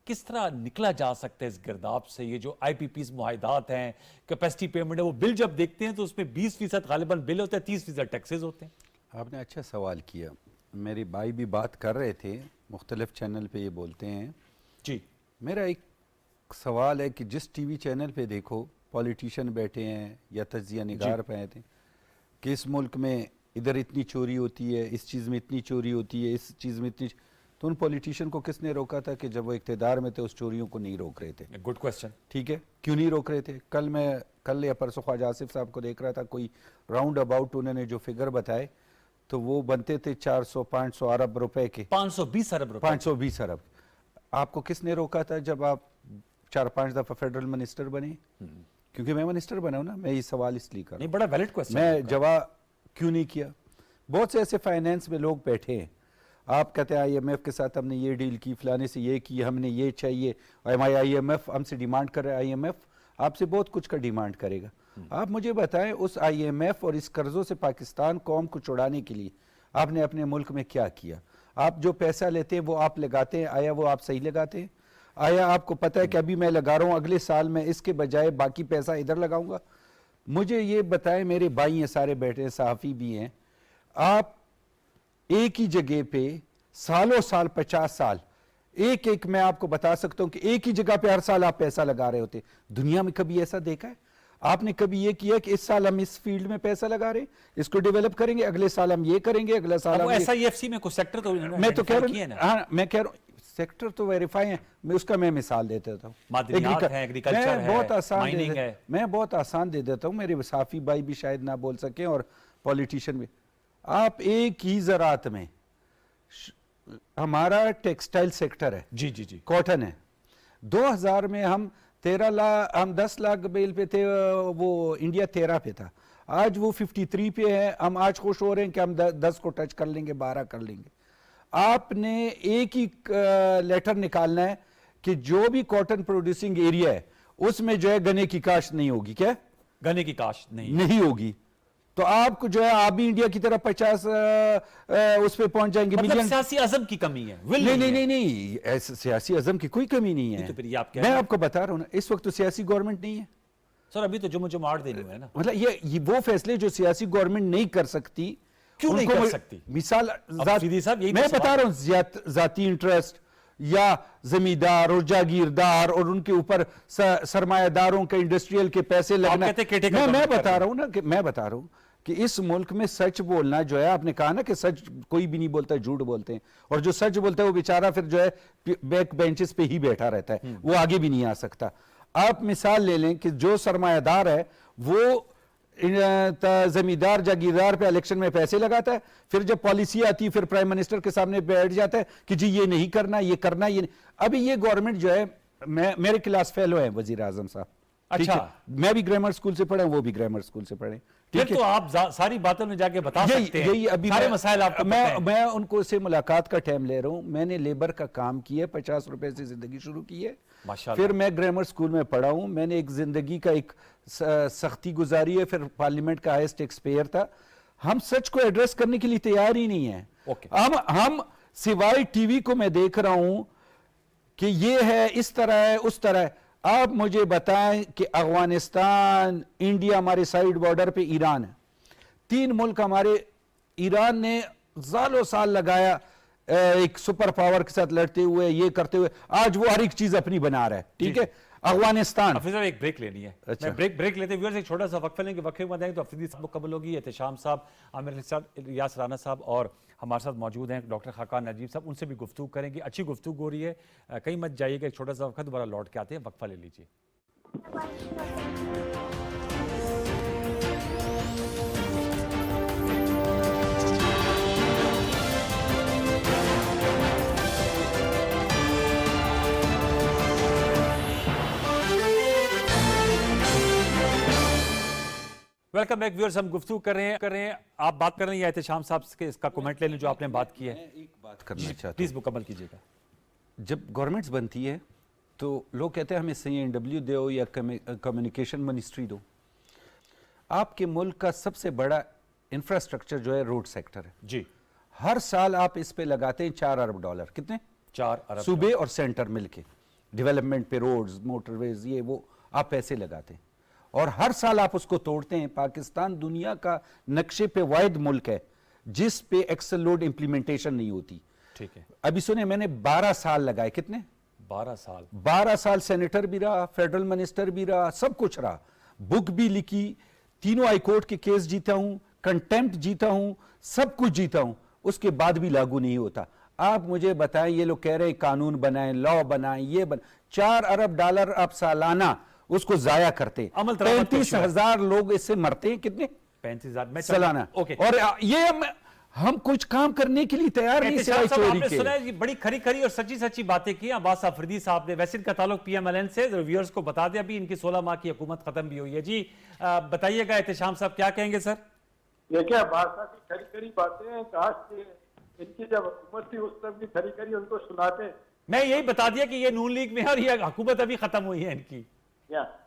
किस तरह निकला जा सकता है इस गिरदाब से? ये जो IPPs मुआहिदात हैं, कैपेसिटी पेमेंट है, वो बिल जब देखते हैं तो उसमें 20% गालिबन बिल होते हैं, 30% टैक्सेस होते हैं। आपने अच्छा सवाल किया। मेरे भाई भी बात कर रहे थे, मुख्तलिफ चैनल पे ये बोलते हैं जी। मेरा एक सवाल है कि जिस टीवी चैनल पे देखो पॉलिटिशियन बैठे हैं या तज्जिया निगार पे आए थे कि इस मुल्क में इधर इतनी चोरी होती है, इस चीज़ में इतनी चोरी होती है, इस चीज़ में इतनी, तो उन पॉलिटिशियन को किसने रोका था कि जब वो इक़्तिदार में थे उस चोरियों को नहीं रोक रहे थे? Good question. ठीक है, क्यों नहीं रोक रहे थे? कल या परसों ख्वाजा आसिफ साहब को देख रहा था, कोई राउंड अबाउट उन्होंने जो फिगर बताए तो वो बनते थे 400-500 अरब रुपए के, 520 अरब रुपए। 520 अरब। आपको किसने रोका था जब आप 4-5 दफा फेडरल मिनिस्टर बने? क्योंकि मैं मिनिस्टर बना हूं ना, मैं ये सवाल इसलिए कर रहा नहीं, बड़ा वैलिड क्वेश्चन। मैं जवाब क्यों नहीं किया? बहुत से ऐसे फाइनेंस में लोग बैठे हैं, आप कहते हैं IMF के साथ हमने ये डील की, फलाने से ये की, हमने ये चाहिए, IMF हमसे डिमांड कर रहा है। IMF आपसे बहुत कुछ का डिमांड करेगा। आप मुझे बताएं उस IMF और इस कर्जों से पाकिस्तान कौम को छुड़ाने के लिए आपने अपने मुल्क में क्या किया? आप जो पैसा लेते हैं वो आप लगाते हैं, आया वो आप सही लगाते हैं? आया आपको पता है कि अभी मैं लगा रहा हूं, अगले साल में इसके बजाय बाकी पैसा इधर लगाऊंगा? मुझे ये बताएं, मेरे भाई हैं सारे बैठे हैं, सहाफ़ी भी हैं, आप एक ही जगह पे सालों साल 50 साल एक मैं आपको बता सकता हूं कि एक ही जगह पे हर साल आप पैसा लगा रहे होते। दुनिया में कभी ऐसा देखा है? आपने कभी ये किया कि इस साल हम इस फील्ड में पैसा लगा रहे हैं, इसको डेवलप करेंगे, अगले साल हम ये करेंगे, अगला साल हम SIFC में कुछ सेक्टर तो मैं तो कह रहा हूं, हाँ मैं कह रहा हूं सेक्टर तो वेरीफाई है, मैं उसका मिसाल दे देता हूँ। एग्रीकल्चर है, बहुत आसान माइनिंग है, मैं बहुत आसान दे देता हूँ, मेरे साफी भाई भी शायद ना बोल सके और पॉलिटिशियन भी। आप एक ही ज़राअत में, हमारा टेक्सटाइल सेक्टर है, जी जी जी, कॉटन है, 2000 में हम 10 लाख बेल पे थे, वो इंडिया 13 पे था, आज वो 53 पे है। हम आज खुश हो रहे हैं कि हम 10 को टच कर लेंगे, 12 कर लेंगे। आपने एक ही लेटर निकालना है कि जो भी कॉटन प्रोड्यूसिंग एरिया है उसमें जो है गन्ने की काश्त नहीं होगी। क्या गन्ने की काश्त नहीं होगी? तो आपको जो है आप भी इंडिया की तरफ 50 उस पे पहुंच जाएंगे। मतलब सियासी अज़म की कमी है? नहीं, ऐसे सियासी अज़म की कोई कमी नहीं है। तो फिर ये आप कह मैं आपको बता रहा हूं ना, इस वक्त तो सियासी गवर्नमेंट नहीं है सर, अभी तो जुम्मन दिन हुए हैं ना। मतलब ये वो फैसले जो सियासी गवर्नमेंट नहीं कर सकती, क्यों नहीं कर सकती? मिसाल साहब, मैं बता रहा हूं, जाती इंटरेस्ट या जमींदार और जागीरदार और उनके ऊपर सरमायादारों के इंडस्ट्रियल के पैसे लगना। मैं बता रहा हूं ना, कि मैं बता रहा हूं कि इस मुल्क में सच बोलना जो है, आपने कहा ना कि सच कोई भी नहीं बोलता, झूठ बोलते हैं, और जो सच बोलता है वो बेचारा फिर जो है बैक बेंचेस पे ही बैठा रहता है, वो आगे भी नहीं आ सकता। आप मिसाल ले लें कि जो सरमायादार है वो जमींदार जागीरदार पे इलेक्शन में पैसे लगाता है, फिर जब पॉलिसी आती है फिर प्राइम मिनिस्टर के सामने बैठ जाता है कि जी ये नहीं करना, ये करना, ये नहीं। अभी ये गवर्नमेंट जो है, मेरे क्लास फेलो है वजीर आजम साहब, अच्छा, मैं भी ग्रामर स्कूल से पढ़े, वो भी ग्रामर स्कूल से पढ़े, ठीक है? तो आप सारी बातों में जाके बता सकते हैं, यही अभी सारे मसाइल आपको मैं उनको से मुलाकात का टाइम ले रहा हूं। मैंने लेबर का काम किया, 50 रुपए से जिंदगी शुरू की है, फिर मैं ग्रामर स्कूल में पढ़ा हूं, मैंने एक जिंदगी का एक सख्ती गुजारी है, फिर पार्लियामेंट का हाईएस्ट टैक्स पेयर था। हम सच को एड्रेस करने के लिए तैयार ही नहीं है। हम सिवाय टीवी को मैं देख रहा हूं कि ये है, इस तरह है, उस तरह है। आप मुझे बताएं कि अफगानिस्तान, इंडिया, हमारे साइड बॉर्डर पे ईरान है, 3 मुल्क हमारे, ईरान ने सालों साल लगाया एक सुपर पावर के साथ लड़ते हुए, ये करते हुए, आज वो हर एक चीज अपनी बना रहा है, ठीक है? अफगानिस्तान। एक ब्रेक लेनी है, अच्छा, ब्रेक लेते व्यूअर्स, एक छोटा सा वक्फा लेंगे, वक्फे में तो अफरीदी साहब मुकम्मल होगी, एहतशाम साहब, आमिर साहब, रियास राना साहब और हमारे साथ मौजूद हैं डॉक्टर खाकान नजीब साहब, उनसे भी गुफ्तगू करेंगे। अच्छी गुफ्तगू हो रही है, कहीं मत जाइएगा, एक छोटा सा वक्फा, दोबारा लौट के आते हैं, वक्फा ले लीजिए। वेलकम बैक व्यूअर्स, हम गुफ्तगू कर रहे हैं, आप बात कर रहे हैं या एहतशाम साहब के इसका कमेंट ले लें जो आपने बात की है। एक बात करना चाहता हूं, प्लीज मुकम्मल कीजिएगा। जब गवर्नमेंट्स बनती है तो लोग कहते हैं हमें CNW दो या कम्युनिकेशन मिनिस्ट्री दो। आपके मुल्क का सबसे बड़ा इंफ्रास्ट्रक्चर जो है रोड सेक्टर है जी। हर साल आप इस पे लगाते हैं $4 अरब। कितने? 4 अरब सूबे और सेंटर मिलके। डेवलपमेंट पे, रोड्स, मोटरवेज, ये वो आप पैसे लगाते हैं और हर साल आप उसको तोड़ते हैं। पाकिस्तान दुनिया का नक्शे पे वाहिद मुल्क है जिस पे एक्सेल लोड इंप्लीमेंटेशन नहीं होती। ठीक है, अभी सुने, मैंने 12 साल लगाए। कितने? 12 साल। 12 साल सेनेटर भी रहा, फेडरल मिनिस्टर भी रहा, सब कुछ रहा, बुक भी लिखी, तीनों हाईकोर्ट के केस जीता हूं, कंटेम्प्ट जीता हूं, सब कुछ जीता हूं, उसके बाद भी लागू नहीं होता। आप मुझे बताएं, ये लोग कह रहे हैं कानून बनाएं, लॉ बनाएं, ये $4 अरब आप सालाना उसको जाया करते। अमल दरामद 35,000 लोग इससे मरते हैं। कितने? 35,000 सालाना। ओके, और ये हम कुछ काम करने के लिए तैयार नहीं, सिवाय चोरी आपने के। सुना है, ये बड़ी खरी खरी और सच्ची सच्ची बातें की अब्बास अफरीदी साहब ने। वैसे इनका ताल्लुक पीएमएलएन से, व्यूअर्स को बता दें, अभी इनकी 16 माह की हुकूमत खत्म भी हुई है। जी बताइएगा एहतशाम साहब, क्या कहेंगे सर? देखिए अब्बास साहब की खरी खरी बातें हैं, काश कि इनकी जब हुकूमत थी उस तक भी खरी खरी उनको सुनाते। मैं यही बता दिया कि ये नून लीग में है और ये हुकूमत अभी खत्म हुई है इनकी।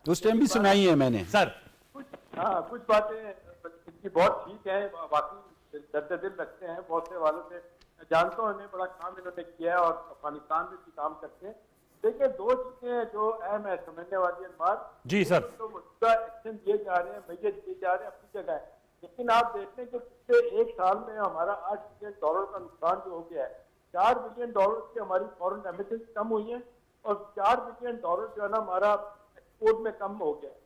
उस टाइम भी सुनाई है मैंने सर। कुछ बातें इनकी बहुत ठीक है, वाकई दर्द दिल रखते हैं। बहुत से वालों से जानता हूँ, इन्हें बड़ा काम इन्होंने किया है और अफगानिस्तान में भी काम करते हैं। देखिए दो चीजें हैं जो अहम है समझने वाली बात। जी सर। तो मौजूदा एक्शन दिए जा रहे हैं, मैयत दिए जा रहे हैं, अपनी जगह है, लेकिन आप देखते हैं कि पिछले 1 साल में हमारा $8 बिलियन का नुकसान जो हो गया है, $4 बिलियन की हमारी फॉरेन रेमिटेंस कम हुई है और $4 बिलियन जो है ना हमारा एक्सपोर्ट में कम हो गया है।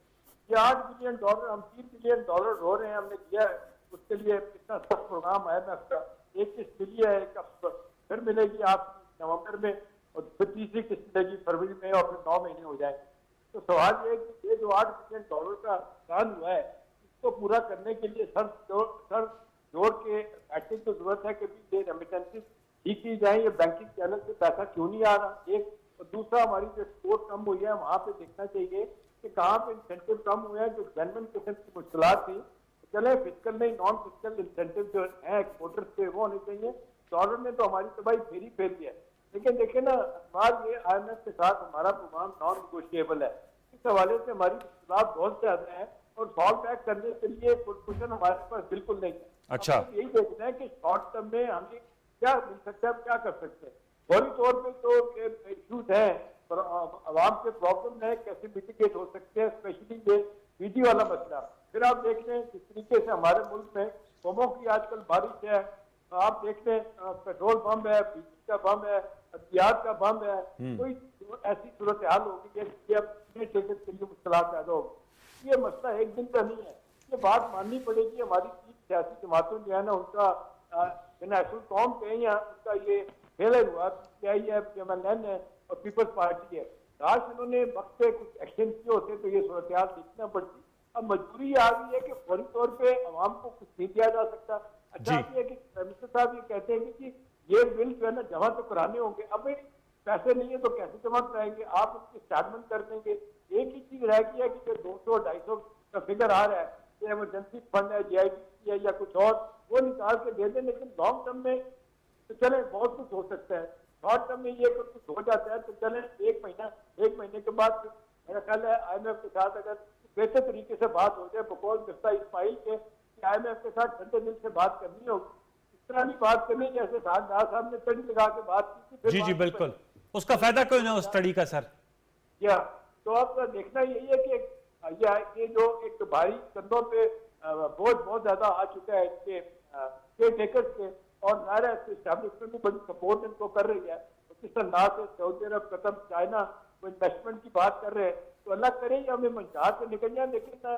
ये $8 बिलियन हम $3 बिलियन रो रहे हैं, हमने किया है। उसके लिए इतना सख्त प्रोग्राम IMF का, एक किस्त मिली है, एक फिर मिलेगी आप नवंबर में और फिर तीसरी किस्त मिलेगी फरवरी में और फिर 9 महीने हो जाएंगे। तो सवाल ये है कि ये जो $8 बिलियन का नुकसान हुआ है, इसको पूरा करने के लिए सर जोड़ के बैठने की जरूरत है कि ये रेमिटेंसेस ठीक की जाए, ये बैंकिंग चैनल से पैसा क्यों नहीं आ रहा, एक। और दूसरा, हमारी जो एक्सपोर्ट कम हुई है वहां पे देखना चाहिए कि कहाँ पे इंसेंटिव कम हुए हैं, जो जेन्युइन किस्म की मुश्किलात थी। चले फिजिकल नहीं, नॉन फिजिकल इंसेंटिव जो है एक्सपोर्टर्स पे वो होने चाहिए। डॉलर ने तो हमारी तबाही फेरी है, लेकिन देखिए ना बात ये IMF के साथ हमारा प्रोग्राम नॉन निगोशिएबल है। इस हवाले से हमारी मुश्किलात बहुत ज्यादा है और सॉल्व बैक करने के लिए कुशन हमारे पास बिल्कुल नहीं है। अच्छा, यही देखना है कि शॉर्ट टर्म में हमें क्या मिल सकता है, क्या कर सकते हैं। फौरी तौर पे तो इश्यूज है पर आवाम के प्रॉब्लम है, कैसे मिटिगेट हो सकते हैं, स्पेशली ये बिजली वाला मसला। फिर आप देख लें किस तरीके से हमारे मुल्क में बमों की आजकल बारिश है। आप देख लें पेट्रोल बम है, बिजली का बम है, हथियार का बम है। कोई ऐसी सूरत हाल होगी कि अब के लिए मुश्किल पैदा होगी। ये मसला एक दिन का नहीं है, ये बात माननी पड़ेगी। हमारी 3 सियासी जमातों जो है ना उनका नेशनल कौम कहें या उनका ये फेलर हुआ, PMLN है और पीपल्स पार्टी है। आज इन्होंने वक्त पे कुछ एक्शन किए होते तो ये सूरत हाल देखना पड़ती। अब मजबूरी आ गई है कि फौरी तौर पे आवाम को कुछ नहीं दिया जा सकता। अच्छा ये है कि मिनिस्टर साहब ये कहते हैं कि ये बिल जो है ना जमा तो कराने होंगे। अब पैसे नहीं है तो कैसे जमा कराएंगे, आप उसकी स्टार्टमेंट कर देंगे। एक ही चीज रह गई है कि जो 200-250 का फिगर आ रहा है, ये इमरजेंसी फंड है, GIB है या कुछ और, वो निकाल के दे दें। लेकिन लॉन्ग टर्म में तो चले बहुत कुछ हो सकता है, शॉर्ट टर्म में ये कुछ हो जाता है तो चले एक महीने के बाद मेरा ख्याल है IMF के साथ अगर बेहतर तरीके से बात हो जाए, बकौल मिर्जा इस्माइल के IMF के साथ ठंडे दिल से बात करनी होगी। इस तरह नहीं बात करनी जैसे साहब ने तड़ी लगा के बात की थी। जी बिल्कुल, उसका फायदा क्यों ना उस तड़ी का सर? या तो अब देखना यही है कि ये जो एक भारी कंधों पे बोझ बहुत ज्यादा आ चुका है इनके केयर टेकर्स के, और नारा एस्टैब्लिशमेंट भी बड़ी सपोर्ट इनको कर रही है। किस अंदाज से सऊदी अरब, कतर, चाइना वो इन्वेस्टमेंट की बात कर रहे हैं, तो अल्लाह करे हमें मंजार से निकल जाए। लेकिन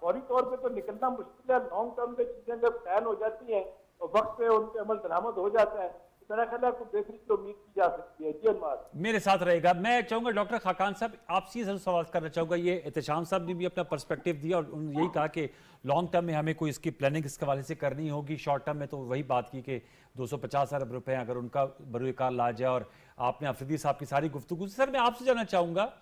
फौरी तौर पे तो निकलना मुश्किल है। लॉन्ग टर्म में चीजें जब प्लान हो जाती हैं और वक्त पे उन पे अमल दरामद हो जाता है तो मेरा ख्याल है कुछ बेहतरी तो उम्मीद की जा सकती है। जी अनवार मेरे साथ रहेगा। मैं चाहूंगा डॉक्टर खाकान साहब आपसे ये सवाल करना चाहूंगा। ये एहतशाम साहब ने भी अपना पर्सपेक्टिव दिया और उन्होंने यही कहा कि लॉन्ग टर्म में हमें कोई इसकी प्लानिंग इसके हवाले से करनी होगी। शॉर्ट टर्म में तो वही बात की कि 250 अरब रुपए अगर उनका बरूकार ला जाए। और आपने अफरीदी साहब की सारी गुफ्तगू सर मैं आपसे जानना चाहूँगा,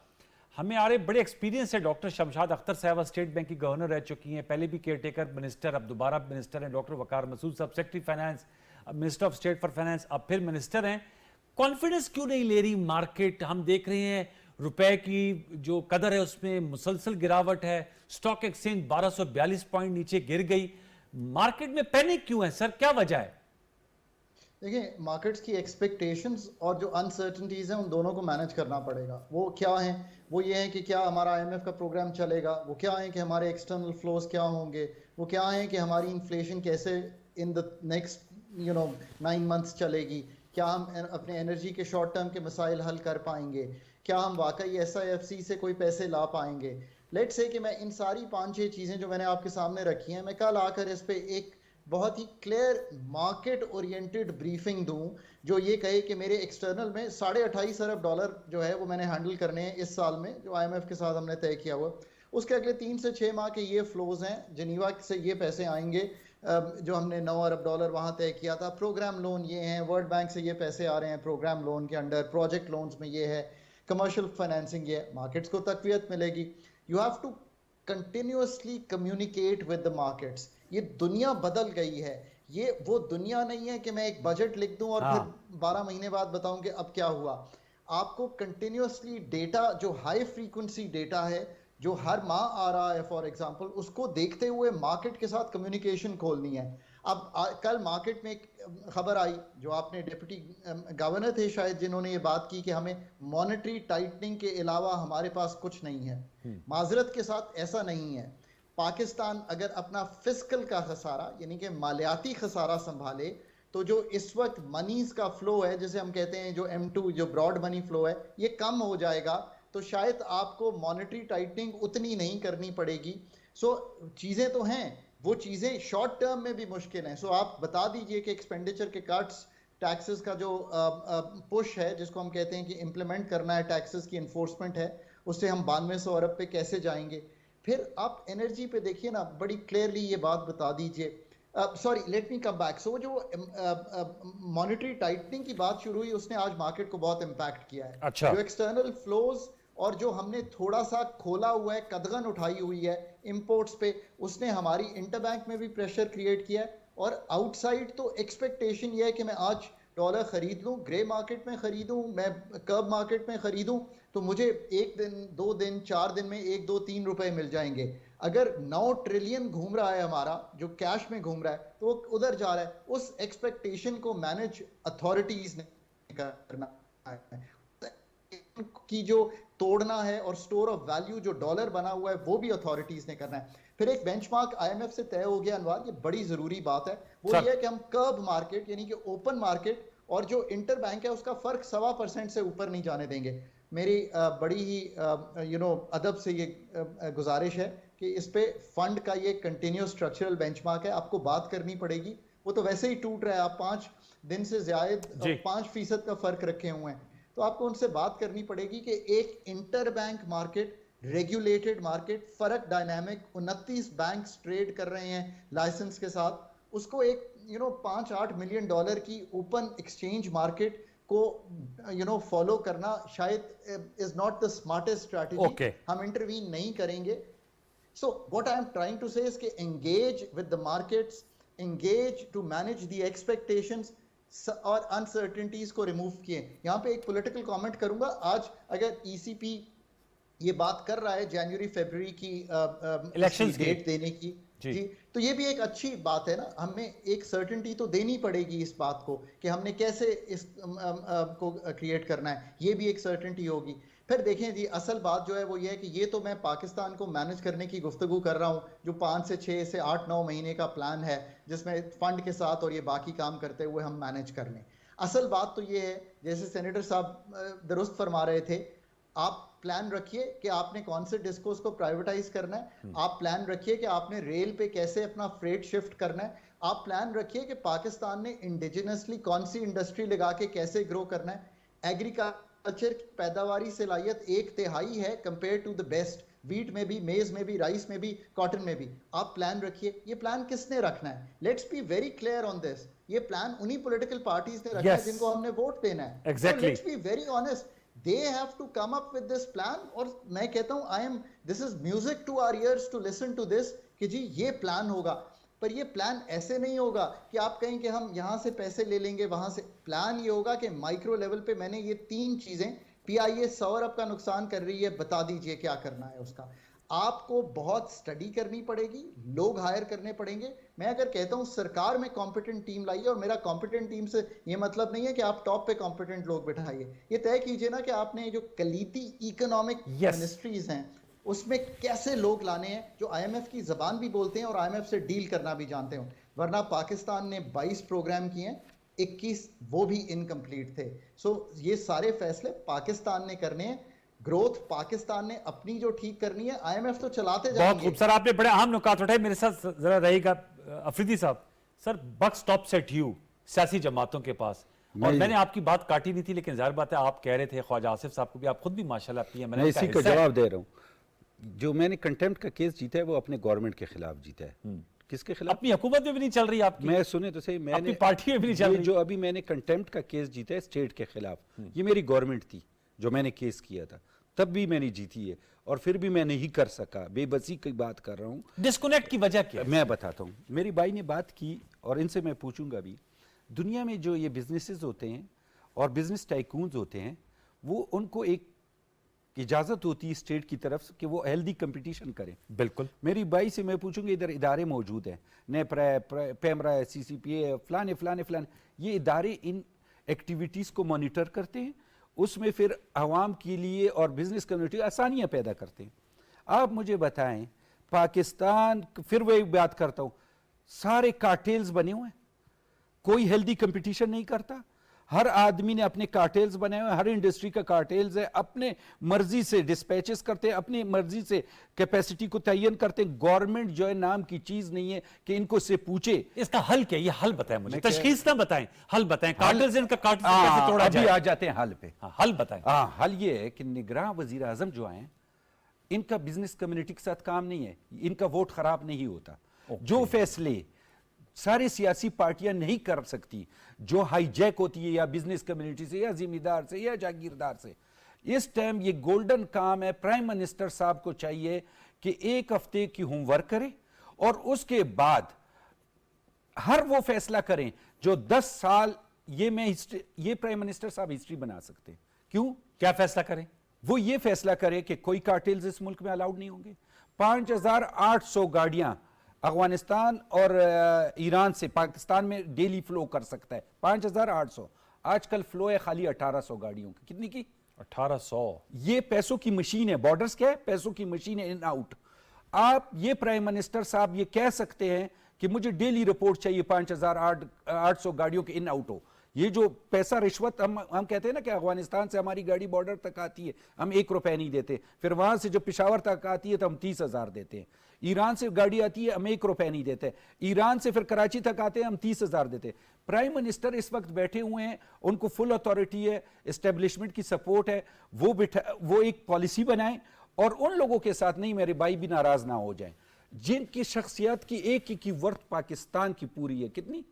हमें आ रहे बड़े एक्सपीरियंस है। डॉक्टर शमशाद अख्तर साहब स्टेट बैंक की गवर्नर रह चुकी हैं, पहले भी केयर टेकर मिनिस्टर, अब दोबारा मिनिस्टर हैं। डॉक्टर वकार मसूद साहब secretary finance, minister of state for finance, अब फिर मिनिस्टर हैं। कॉन्फिडेंस क्यों नहीं ले रही मार्केट? हम देख रहे हैं रुपए की जो कदर है उसमें मुसलसल गिरावट है। स्टॉक एक्सचेंज 1242 पॉइंट नीचे गिर गई। मार्केट में पैनिक क्यों है सर, क्या वजह है? देखिए, मार्केट्स की एक्सपेक्टेशंस और जो अनसर्टनिटीज हैं उन दोनों को मैनेज करना पड़ेगा। वो क्या हैं? वो ये है कि क्या हमारा आईएमएफ का प्रोग्राम चलेगा, वो क्या है कि हमारे एक्सटर्नल फ्लोज क्या होंगे, वो क्या है कि हमारी इन्फ्लेशन कैसे इन द नेक्स्ट 9 मंथ्स चलेगी, क्या हम अपने एनर्जी के शॉर्ट टर्म के मसाइल हल कर पाएंगे, क्या हम वाकई SIFC से कोई पैसे ला पाएंगे। लेट्स से कि मैं इन सारी 5-6 चीज़ें जो मैंने आपके सामने रखी हैं, मैं कल आकर इस पे एक बहुत ही क्लियर मार्केट ओरिएंटेड ब्रीफिंग दूं जो ये कहे कि मेरे एक्सटर्नल में $28.5 अरब जो है वो मैंने हैंडल करने हैं इस साल में, जो IMF के साथ हमने तय किया हुआ। उसके अगले 3 से 6 माह के ये फ्लोज हैं, जिनीवा से ये पैसे आएंगे जो हमने $9 अरब वहाँ तय किया था। प्रोग्राम लोन ये हैं, वर्ल्ड बैंक से ये पैसे आ रहे हैं प्रोग्राम लोन के अंडर, प्रोजेक्ट लोन्स में ये है, कमर्शियल फाइनेंसिंग ये है। मार्केट्स को तकवीत मिलेगी। You have to continuously communicate with the markets. ये दुनिया बदल गई है, ये वो दुनिया नहीं है कि मैं एक बजट लिख दूं और फिर 12 महीने बाद बताऊं कि अब क्या हुआ। आपको कंटिन्यूसली डेटा, जो हाई फ्रीक्वेंसी डेटा है, जो हर माह आ रहा है फॉर एग्जांपल, उसको देखते हुए मार्केट के साथ कम्युनिकेशन खोलनी है। अब कल मार्केट में एक खबर आई, जो आपने डिप्टी गवर्नर थे शायद जिन्होंने ये बात की कि हमें मॉनेटरी टाइटनिंग के अलावा हमारे पास कुछ नहीं है। माजरत के साथ ऐसा नहीं है। पाकिस्तान अगर अपना फिस्कल का खसारा यानी कि मालियाती खसारा संभाले तो जो इस वक्त मनीज का फ्लो है, जिसे हम कहते हैं जो M2 जो ब्रॉड मनी फ्लो है, ये कम हो जाएगा, तो शायद आपको मॉनेटरी टाइटनिंग उतनी नहीं करनी पड़ेगी। सो चीज़ें तो हैं, वो चीज़ें शॉर्ट टर्म में भी मुश्किल हैं। सो आप बता दीजिए कि एक्सपेंडिचर के कट्स, टैक्सेस का जो पुश है जिसको हम कहते हैं कि इम्प्लीमेंट करना है, टैक्सेस की इन्फोर्समेंट है, उससे हम 9200 अरब पे कैसे जाएंगे। फिर आप एनर्जी पे देखिए ना, बड़ी क्लियरली ये बात बता दीजिए। Sorry, let me come back. सो जो मॉनेटरी टाइटनिंग की बात शुरू हुई, उसने आज मार्केट को बहुत इम्पैक्ट किया है। अच्छा। जो एक्सटर्नल फ्लोज और जो हमने थोड़ा सा खोला हुआ है, कदगन उठाई हुई है इंपोर्ट्स पे, उसने हमारी इंटरबैंक में भी प्रेशर क्रिएट किया है। और आउटसाइड तो एक्सपेक्टेशन ये है कि मैं आज डॉलर खरीद लूँ, ग्रे मार्केट में खरीदूँ, मैं कर्ब मार्केट में खरीदूँ, तो मुझे 1 दिन 2 दिन 4 दिन में 1 2 3 रुपए मिल जाएंगे। अगर 9 ट्रिलियन घूम रहा है हमारा, जो कैश में घूम रहा है, तो वो उधर जा रहा है। उस एक्सपेक्टेशन को मैनेज अथॉरिटीज ने करना है, की जो तोड़ना है, और स्टोर ऑफ वैल्यू जो डॉलर बना हुआ है वो भी अथॉरिटीज ने करना है। फिर एक बेंचमार्क IMF से तय हो गया अनवर, ये बड़ी जरूरी बात है, वो ये है कि हम कर्ब मार्केट यानी कि ओपन मार्केट और जो इंटर बैंक है उसका फर्क 1.25% से ऊपर नहीं जाने देंगे। मेरी बड़ी ही अदब से ये गुजारिश है कि इस पे फंड का ये कंटिन्यूस स्ट्रक्चरल बेंचमार्क है, आपको बात करनी पड़ेगी। वो तो वैसे ही टूट रहा है, आप 5 दिन से ज्यादा 5% का फर्क रखे हुए हैं, तो आपको उनसे बात करनी पड़ेगी कि एक inter bank market, regulated market, फर्क डायनामिक, 29 बैंक्स ट्रेड कर रहे हैं लाइसेंस के साथ, उसको एक 5-8 मिलियन डॉलर की ओपन एक्सचेंज मार्केट को फॉलो करना शायद is not the smartest strategy. हम इंटरवीन नहीं करेंगे। So what I am trying to say is कि engage with the markets, engage to manage the expectations और अनसर्टेनिटीज को रिमूव किए। यहाँ पे एक पॉलिटिकल कमेंट करूंगा। आज अगर ECP ये बात कर रहा है जनवरी फरवरी की इलेक्शंस डेट देने की, जी, तो ये भी एक अच्छी बात है ना। हमें एक सर्टेनिटी तो देनी पड़ेगी इस बात को कि हमने कैसे इस को क्रिएट करना है, ये भी एक सर्टेनिटी होगी। फिर देखें जी, असल बात जो है वो ये है कि ये तो मैं पाकिस्तान को मैनेज करने की गुफ्तगू कर रहा हूँ, जो 5 से 6 से 8-9 महीने का प्लान है, जिसमें फंड के साथ और ये बाकी काम करते हुए हम मैनेज कर लें। असल बात तो ये है, जैसे सेनेटर साहब दुरुस्त फरमा रहे थे, आप प्लान रखिए कि आपने कौन से डिस्कोस को प्राइवेटाइज करना है, आप प्लान रखिए कि आपने रेल पे कैसे अपना फ्रेट शिफ्ट करना है, आप प्लान रखिए कि पाकिस्तान ने इंडिजिनसली कौन सी इंडस्ट्री लगा के कैसे ग्रो करना है। एग्रीकल्चर की पैदावारी सलाहियत 1/3 है compare to the best, wheat में भी, मेज में भी, राइस में भी, कॉटन में भी। आप प्लान रखिए। ये प्लान किसने रखना है? Let's be very clear on this. ये प्लान उन्हीं पॉलिटिकल पार्टीज ने रखना है जिनको हमने वोट देना है। Exactly. Let's be very honest, they have to come up with this plan। और मैं कहता हूं this is music to our ears to listen to this कि जी ये प्लान होगा, पर ये प्लान ऐसे नहीं होगा कि आप कहें कि हम यहां से पैसे ले लेंगे वहां से। प्लान ये होगा कि माइक्रो लेवल पे मैंने ये 3 चीजें, PIA 100 अरब का नुकसान कर रही है, बता दीजिए क्या करना है उसका। आपको बहुत स्टडी करनी पड़ेगी, लोग हायर करने पड़ेंगे। मैं अगर कहता हूं सरकार में कॉम्पिटेंट टीम लाइए, और मेरा कॉम्पिटेंट टीम से ये मतलब नहीं है कि आप टॉप पे कॉम्पिटेंट लोग बिठाइए, ये तय कीजिए ना कि आपने जो कलीती इकोनॉमिक मिनिस्ट्रीज हैं उसमें कैसे लोग लाने हैं जो आईएमएफ की जबान भी बोलते हैं और आईएमएफ से डील करना भी जानते हो। वरना पाकिस्तान ने 22 प्रोग्राम किए हैं, 21 वो भी इनकम्प्लीट थे। सो ये सारे फैसले पाकिस्तान ने करने हैं, ग्रोथ पाकिस्तान ने अपनी जो ठीक करनी है, आईएमएफ तो चलाते बहुत जाएंगे। खूब सर, आपने बड़े अहम नुकात उठाए। मेरे साथ जरा रहेगा अफरीदी साहब। Sir, buck stop set you सियासी जमातों के पास, और मैंने आपकी बात काटी नहीं थी, लेकिन जाहिर बात है आप कह रहे थे ख्वाजा आसिफ साहब को भी, आप खुद भी माशाल्लाह पीएम मैं इसी का जवाब दे रहा हूँ। जो मैंने कंटेम्प्ट का केस जीता है वो अपने गवर्नमेंट के खिलाफ जीता है। किसके खिलाफ? अपनी हुकूमत में भी नहीं चल रही आपकी। मैं सुने तो सही, मैंने अपनी पार्टी में भी नहीं चल रही। जो अभी मैंने कंटेम्प्ट का केस जीता है स्टेट के खिलाफ, ये मेरी गवर्नमेंट थी जो मैंने केस किया था, तब भी मैंने जीती है और फिर भी मैं नहीं कर सका। बेबसी की बात कर रहा हूँ। डिस्कनेक्ट की वजह क्या? मैं बताता हूँ। मेरी भाई ने बात की और इनसे मैं पूछूंगा भी, दुनिया में जो ये बिजनेसेस होते हैं और बिजनेस टाइकून्स होते हैं, वो उनको एक इजाजत होती है स्टेट की तरफ से कि वो हेल्दी कंपटीशन करें। बिल्कुल। मेरी बाई से मैं पूछूंगा, इधर इदारे मौजूद हैं, नेपरा, पेमरा, CCPA, फलाने फलाने फलाने, ये इदारे इन एक्टिविटीज़ को मॉनिटर करते हैं, उसमें फिर आवाम के लिए और बिजनेस कम्युनिटी आसानियां पैदा करते हैं। आप मुझे बताएं, पाकिस्तान, फिर वही बात करता हूँ, सारे कार्टेल्स बने हुए हैं, कोई हेल्दी कंपटीशन नहीं करता। हर आदमी ने अपने कार्टेल्स बनाए हुए हैं, हर इंडस्ट्री का कार्टेल्स है, अपने मर्जी से डिस्पैचेस करते हैं, अपनी मर्जी से कैपेसिटी को तयन करते हैं। गवर्नमेंट जो है नाम की चीज नहीं है कि इनको से पूछे। इसका हल क्या? ये हल बताएं मुझे, तशखीस ना बताएं, हल बताएं। कार्टेल्स इनका कार्टेल कैसे तोड़ा अभी जाए? आ जाते हैं हल पे। हाँ, हल बताएं। हल ये है कि निगरान वजीर आजम जो हैं, इनका बिजनेस कम्युनिटी के साथ काम नहीं है, इनका वोट खराब नहीं होता। जो फैसले सारी सियासी पार्टियां नहीं कर सकती, जो हाईजैक होती है या बिजनेस कम्युनिटी से या जिम्मेदार से या जागीरदार से, इस टाइम ये गोल्डन काम है। प्राइम मिनिस्टर साहब को चाहिए कि एक हफ्ते की होमवर्क करें और उसके बाद हर वो फैसला करें जो 10 साल ये प्राइम मिनिस्टर साहब हिस्ट्री बना सकते हैं। क्यों? क्या फैसला करें? वो ये फैसला करें कि कोई कार्टेल्स इस मुल्क में अलाउड नहीं होंगे। 5800 गाड़ियां अफगानिस्तान और ईरान से पाकिस्तान में डेली फ्लो कर सकता है। 5800। आजकल फ्लो है खाली 1800 गाड़ियों की। कितनी की? 1800। ये पैसों की मशीन है। बॉर्डर्स क्या है? पैसों की मशीन है, इन आउट। आप ये प्राइम मिनिस्टर साहब ये कह सकते हैं कि मुझे डेली रिपोर्ट चाहिए 5800 गाड़ियों के इन आउट हो। ये जो पैसा रिश्वत हम कहते हैं ना कि अफगानिस्तान से हमारी गाड़ी बॉर्डर तक आती है, हम 1 रुपए नहीं देते, फिर वहां से जो पेशावर तक आती है तो हम 30,000 देते हैं। ईरान से गाड़ी आती है, हम 1 रुपए नहीं देते, ईरान से फिर कराची तक आते हैं, हम 30,000 देते। प्राइम मिनिस्टर इस वक्त बैठे हुए हैं, उनको फुल अथॉरिटी है, एस्टेब्लिशमेंट की सपोर्ट है, वो एक पॉलिसी बनाएं और उन लोगों के साथ नहीं, मेरे भाई भी नाराज ना हो जाएं, जिनकी शख्सियत की एक की वर्थ पाकिस्तान की पूरी है। कितनी?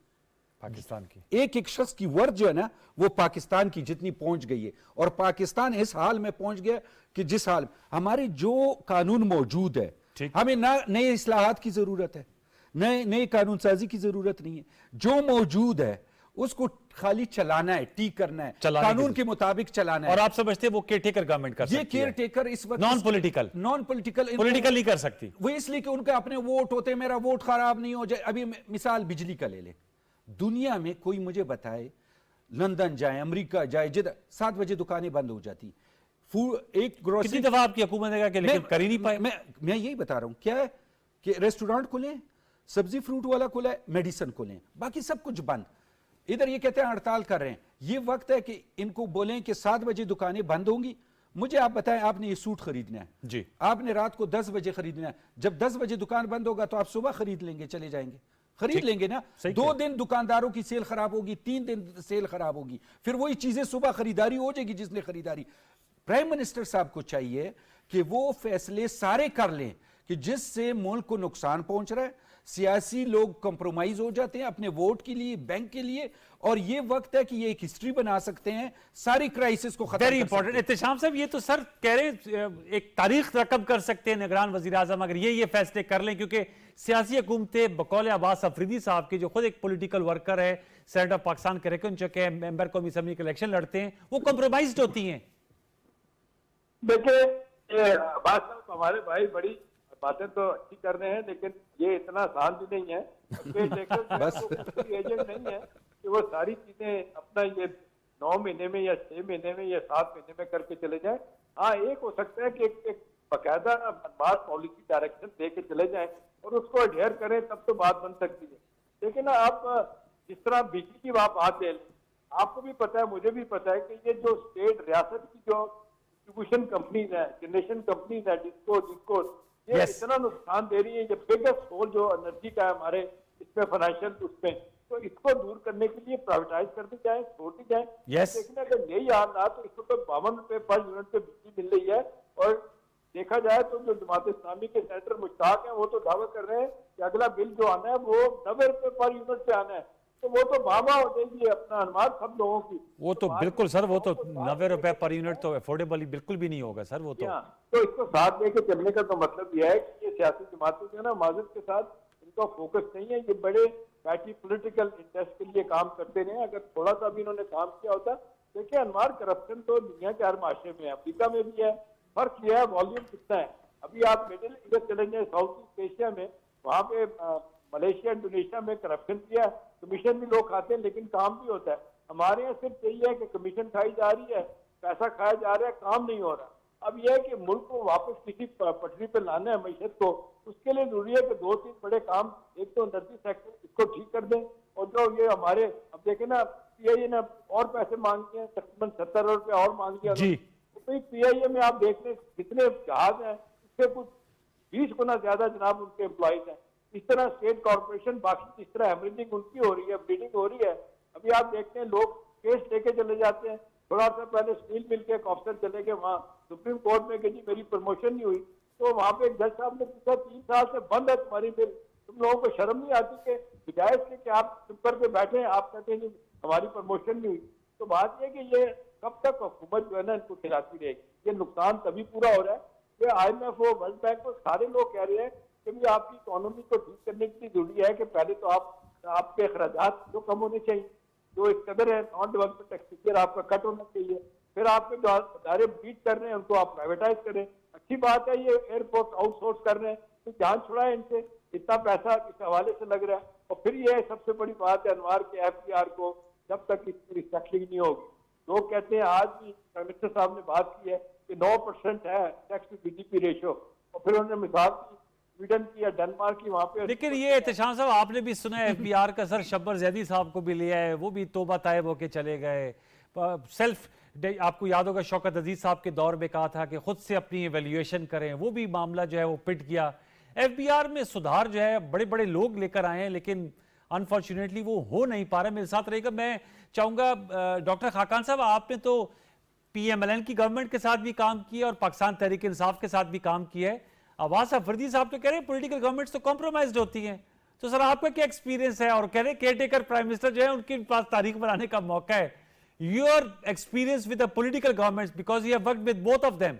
पाकिस्तान की एक शख्स की वर्थ जो है ना, वो पाकिस्तान की जितनी पहुंच गई है। और पाकिस्तान इस हाल में पहुंच गया कि जिस हाल हमारे जो कानून मौजूद है, हमें नए इस्लाहात की जरूरत है, नए कानून साजी की जरूरत नहीं है। जो मौजूद है उसको खाली चलाना है, ठीक करना है, कानून के मुताबिक चलाना है। और आप समझते हैं वो केयरटेकर गवर्नमेंट कर सकती है? ये केयरटेकर इस वक्त नॉन पॉलिटिकल नहीं कर सकती। वो इसलिए कि उनके अपने वोट होते हैं, मेरा वोट खराब नहीं हो जाए। अभी मिसाल बिजली का ले ले, दुनिया में कोई मुझे बताए, लंदन जाए, अमेरिका जाए, जिधर 7 बजे दुकानें बंद हो जाती। एक ग्रोसरी, कितनी दफा आपकी हुकूमत ने कहा कि लेकिन कर ही नहीं पाए। मैं यही बता रहा हूं, क्या है कि रेस्टोरेंट खुले, सब्जी फ्रूट वाला खुला है, मेडिसिन खुले, बाकी सब कुछ बंद। इधर ये कहते हैं हड़ताल कर रहे हैं। ये वक्त है कि इनको बोलें कि 7 बजे दुकानें बंद होंगी। मुझे आप बताएं, आपने ये सूट खरीदना है जी, आपने रात को 10 बजे खरीदना है। जब 10 बजे दुकान बंद होगा तो आप सुबह खरीद लेंगे, चले जाएंगे, खरीद लेंगे ना। 2 दिन दुकानदारों की सेल खराब होगी, 3 दिन सेल खराब होगी, फिर वही चीजें सुबह खरीदारी हो जाएगी जिसने खरीदारी। प्राइम मिनिस्टर साहब को चाहिए कि वो फैसले सारे कर लें कि जिससे मुल्क को नुकसान पहुंच रहा है। सियासी लोग कंप्रोमाइज हो जाते हैं अपने वोट के लिए, बैंक के लिए, और ये वक्त है कि ये एक हिस्ट्री बना सकते हैं, सारी क्राइसिस को खत्म। Very important. इत्तेशाम साहब, ये तो सर कह रहे एक तारीख रकम कर सकते हैं निगरान वजीर आजम अगर ये फैसले कर लें, क्योंकि सियासी हुकूमतें बकौल अब्बास अफरीदी साहब की, जो खुद एक पॉलिटिकल वर्कर है, सेनेट ऑफ पाकिस्तान के रिकन चुके हैं, मेंबर कौमी असेंबली के इलेक्शन लड़ते हैं, वो कंप्रोमाइज होती हैं। देखिए, अब्बास साहब हमारे भाई बड़ी बातें तो अच्छी कर रहे हैं, लेकिन ये इतना आसान भी नहीं है। बस। एजेंट नहीं है कि वो सारी चीजें अपना ये 9 महीने में या 6 महीने में या 7 महीने में करके चले जाएं। हाँ, एक हो सकता है कि एक बाकायदा बात पॉलिसी डायरेक्शन दे के चले जाएं और उसको अडेयर करें, तब तो बात बन सकती है। लेकिन आप जिस तरह बिजली की आप बात ले लें, आपको भी पता है, मुझे भी पता है कि ये जो स्टेट रियासत की जो डिस्ट्रीब्यूशन कंपनीज है, जनरेशन कंपनीज है, जिसको ये Yes. इतना नुकसान दे रही है, ये बिगेस्ट होल जो एनर्जी का है हमारे इसमें फाइनेंशियल उसमें, तो इसको दूर करने के लिए प्राइवेटाइज कर दी जाए, छोड़ दी जाए। Yes. लेकिन अगर यही हाल रहा तो इसको तो 52 रुपए पर यूनिट पे बिजली मिल रही है। और देखा जाए तो जो जमात इस्लामी के सेनेटर मुश्ताक हैं, वो तो दावा कर रहे हैं कि अगला बिल जो आना है वो 90 रुपए पर यूनिट पे आना है। तो वो तो बाबा हो जाएगी अपना अनुमान सब लोगों की। वो तो बिल्कुल सर, वो तो 90 रुपए पर यूनिट तो अफोर्डेबल बिल्कुल भी नहीं होगा सर, वो तो। तो इसको साथ लेके चलने का तो मतलब यह है कि ये सियासी जमातें जो है ना, माजरत के साथ इनका फोकस नहीं है। ये बड़े पार्टी पॉलिटिकल इंटरेस्ट के लिए काम करते रहे। अगर थोड़ा सा भी इन्होंने काम किया होता, देखिए अनवार, करप्शन तो दुनिया के हर माशरे में है, अफ्रीका में भी है। फर्क यह है वॉल्यूम कितना है। अभी आप मिडिल ईस्ट चले जाए, साउथ ईस्ट एशिया में, वहाँ पे मलेशिया, इंडोनेशिया में करप्शन किया, कमीशन भी लोग खाते हैं लेकिन काम भी होता है। हमारे यहाँ सिर्फ यही है कि कमीशन खाई जा रही है, पैसा खाया जा रहा है, काम नहीं हो रहा। अब यह है कि मुल्क को वापस किसी पटरी पे लाना है मीशत को, उसके लिए जरूरी है कि 2-3 बड़े काम, एक तो एनर्जी सेक्टर, इसको ठीक कर दें, और जो ये हमारे, अब देखें ना, पीआईए ने और पैसे मांगे हैं, तकरीबन 70 अरब रुपये और मांग लिया। जी। तो पीआईए में आप देख लें कितने जहाज हैं, इससे कुछ 20 गुना ज्यादा जनाब उनके एम्प्लॉइज हैं। इस तरह स्टेट कॉर्पोरेशन बाकी जिस तरह हेमरेजिंग उनकी हो रही है, ब्लीडिंग हो रही है। अभी आप देखते हैं लोग केस लेके चले जाते हैं, थोड़ा सा पहले स्टील मिल के एक ऑफिसर चले गए वहाँ सुप्रीम कोर्ट में कि जी मेरी प्रमोशन नहीं हुई, तो वहाँ पे एक जज साहब ने पूछा 3 साल से बंद है तुम्हारी बिल, तुम लोगों को शर्म नहीं आती कि बजाय इसके कि आप चुप करके बैठे, आप कहते हैं हमारी प्रमोशन नहीं हुई। तो बात यह कि ये कब तक हुकूमत जो है ना इनको खिलाती रहेगी। ये नुकसान तभी पूरा हो रहा है कि IMF हो, वर्ल्ड बैंक हो, सारे लोग कह रहे हैं कि भी आपकी इकोनॉमी को ठीक करने के लिए जरूरी है कि पहले तो आपके अखराजात जो कम होने चाहिए, जो इस कदर है नॉन डेवलपमेंट एक्सपेंडिचर आपका कट होना चाहिए। फिर आपके जो अदारे बीट कर रहे हैं उनको आप प्राइवेटाइज करें। अच्छी बात है ये एयरपोर्ट आउटसोर्स कर रहे हैं, तो जान छुड़ाए इनसे, इतना पैसा इस हवाले से लग रहा है। और फिर ये सबसे बड़ी बात है अनवार के FDR को जब तक इसकी रिस्ट्रक्चरिंग नहीं होगी, लोग कहते हैं, आज भी प्राइम मिनिस्टर साहब ने बात की है कि 9% है टैक्स टू GDP रेशियो, और फिर उन्होंने मिसाल की स्वीडन की या डेनमार्क की, वहां पे। लेकिन ये एहतशाम साहब आपने भी सुना है FBR का सर शब्बर जैदी साहब को भी लिया है, वो भी तोबा तायब होके चले गए। सेल्फ, आपको याद होगा शौकत अजीज साहब के दौर में कहा था कि खुद से अपनी एवेल्युएशन करें, वो भी मामला जो है वो पिट गया। FBR में सुधार जो है बड़े बड़े लोग लेकर आए हैं, लेकिन अनफॉर्चुनेटली वो हो नहीं पा रहा। मेरे साथ रहेगा, मैं चाहूंगा डॉक्टर खाकान साहब, आपने तो PMLN की गवर्नमेंट के साथ भी काम किया और पाकिस्तान तहरीक इंसाफ के साथ भी काम किया है। आवाज अफरीदी साहब तो कह रहे हैं पॉलिटिकल गवर्नमेंट्स तो कॉम्प्रोमाइज्ड होती हैं, तो सर आपका क्या एक्सपीरियंस है? और कह रहे हैं केयर टेकर प्राइम मिनिस्टर जो है उनके पास तारीख बनाने का मौका है। Your experience with the political governments, because you have worked with both of them.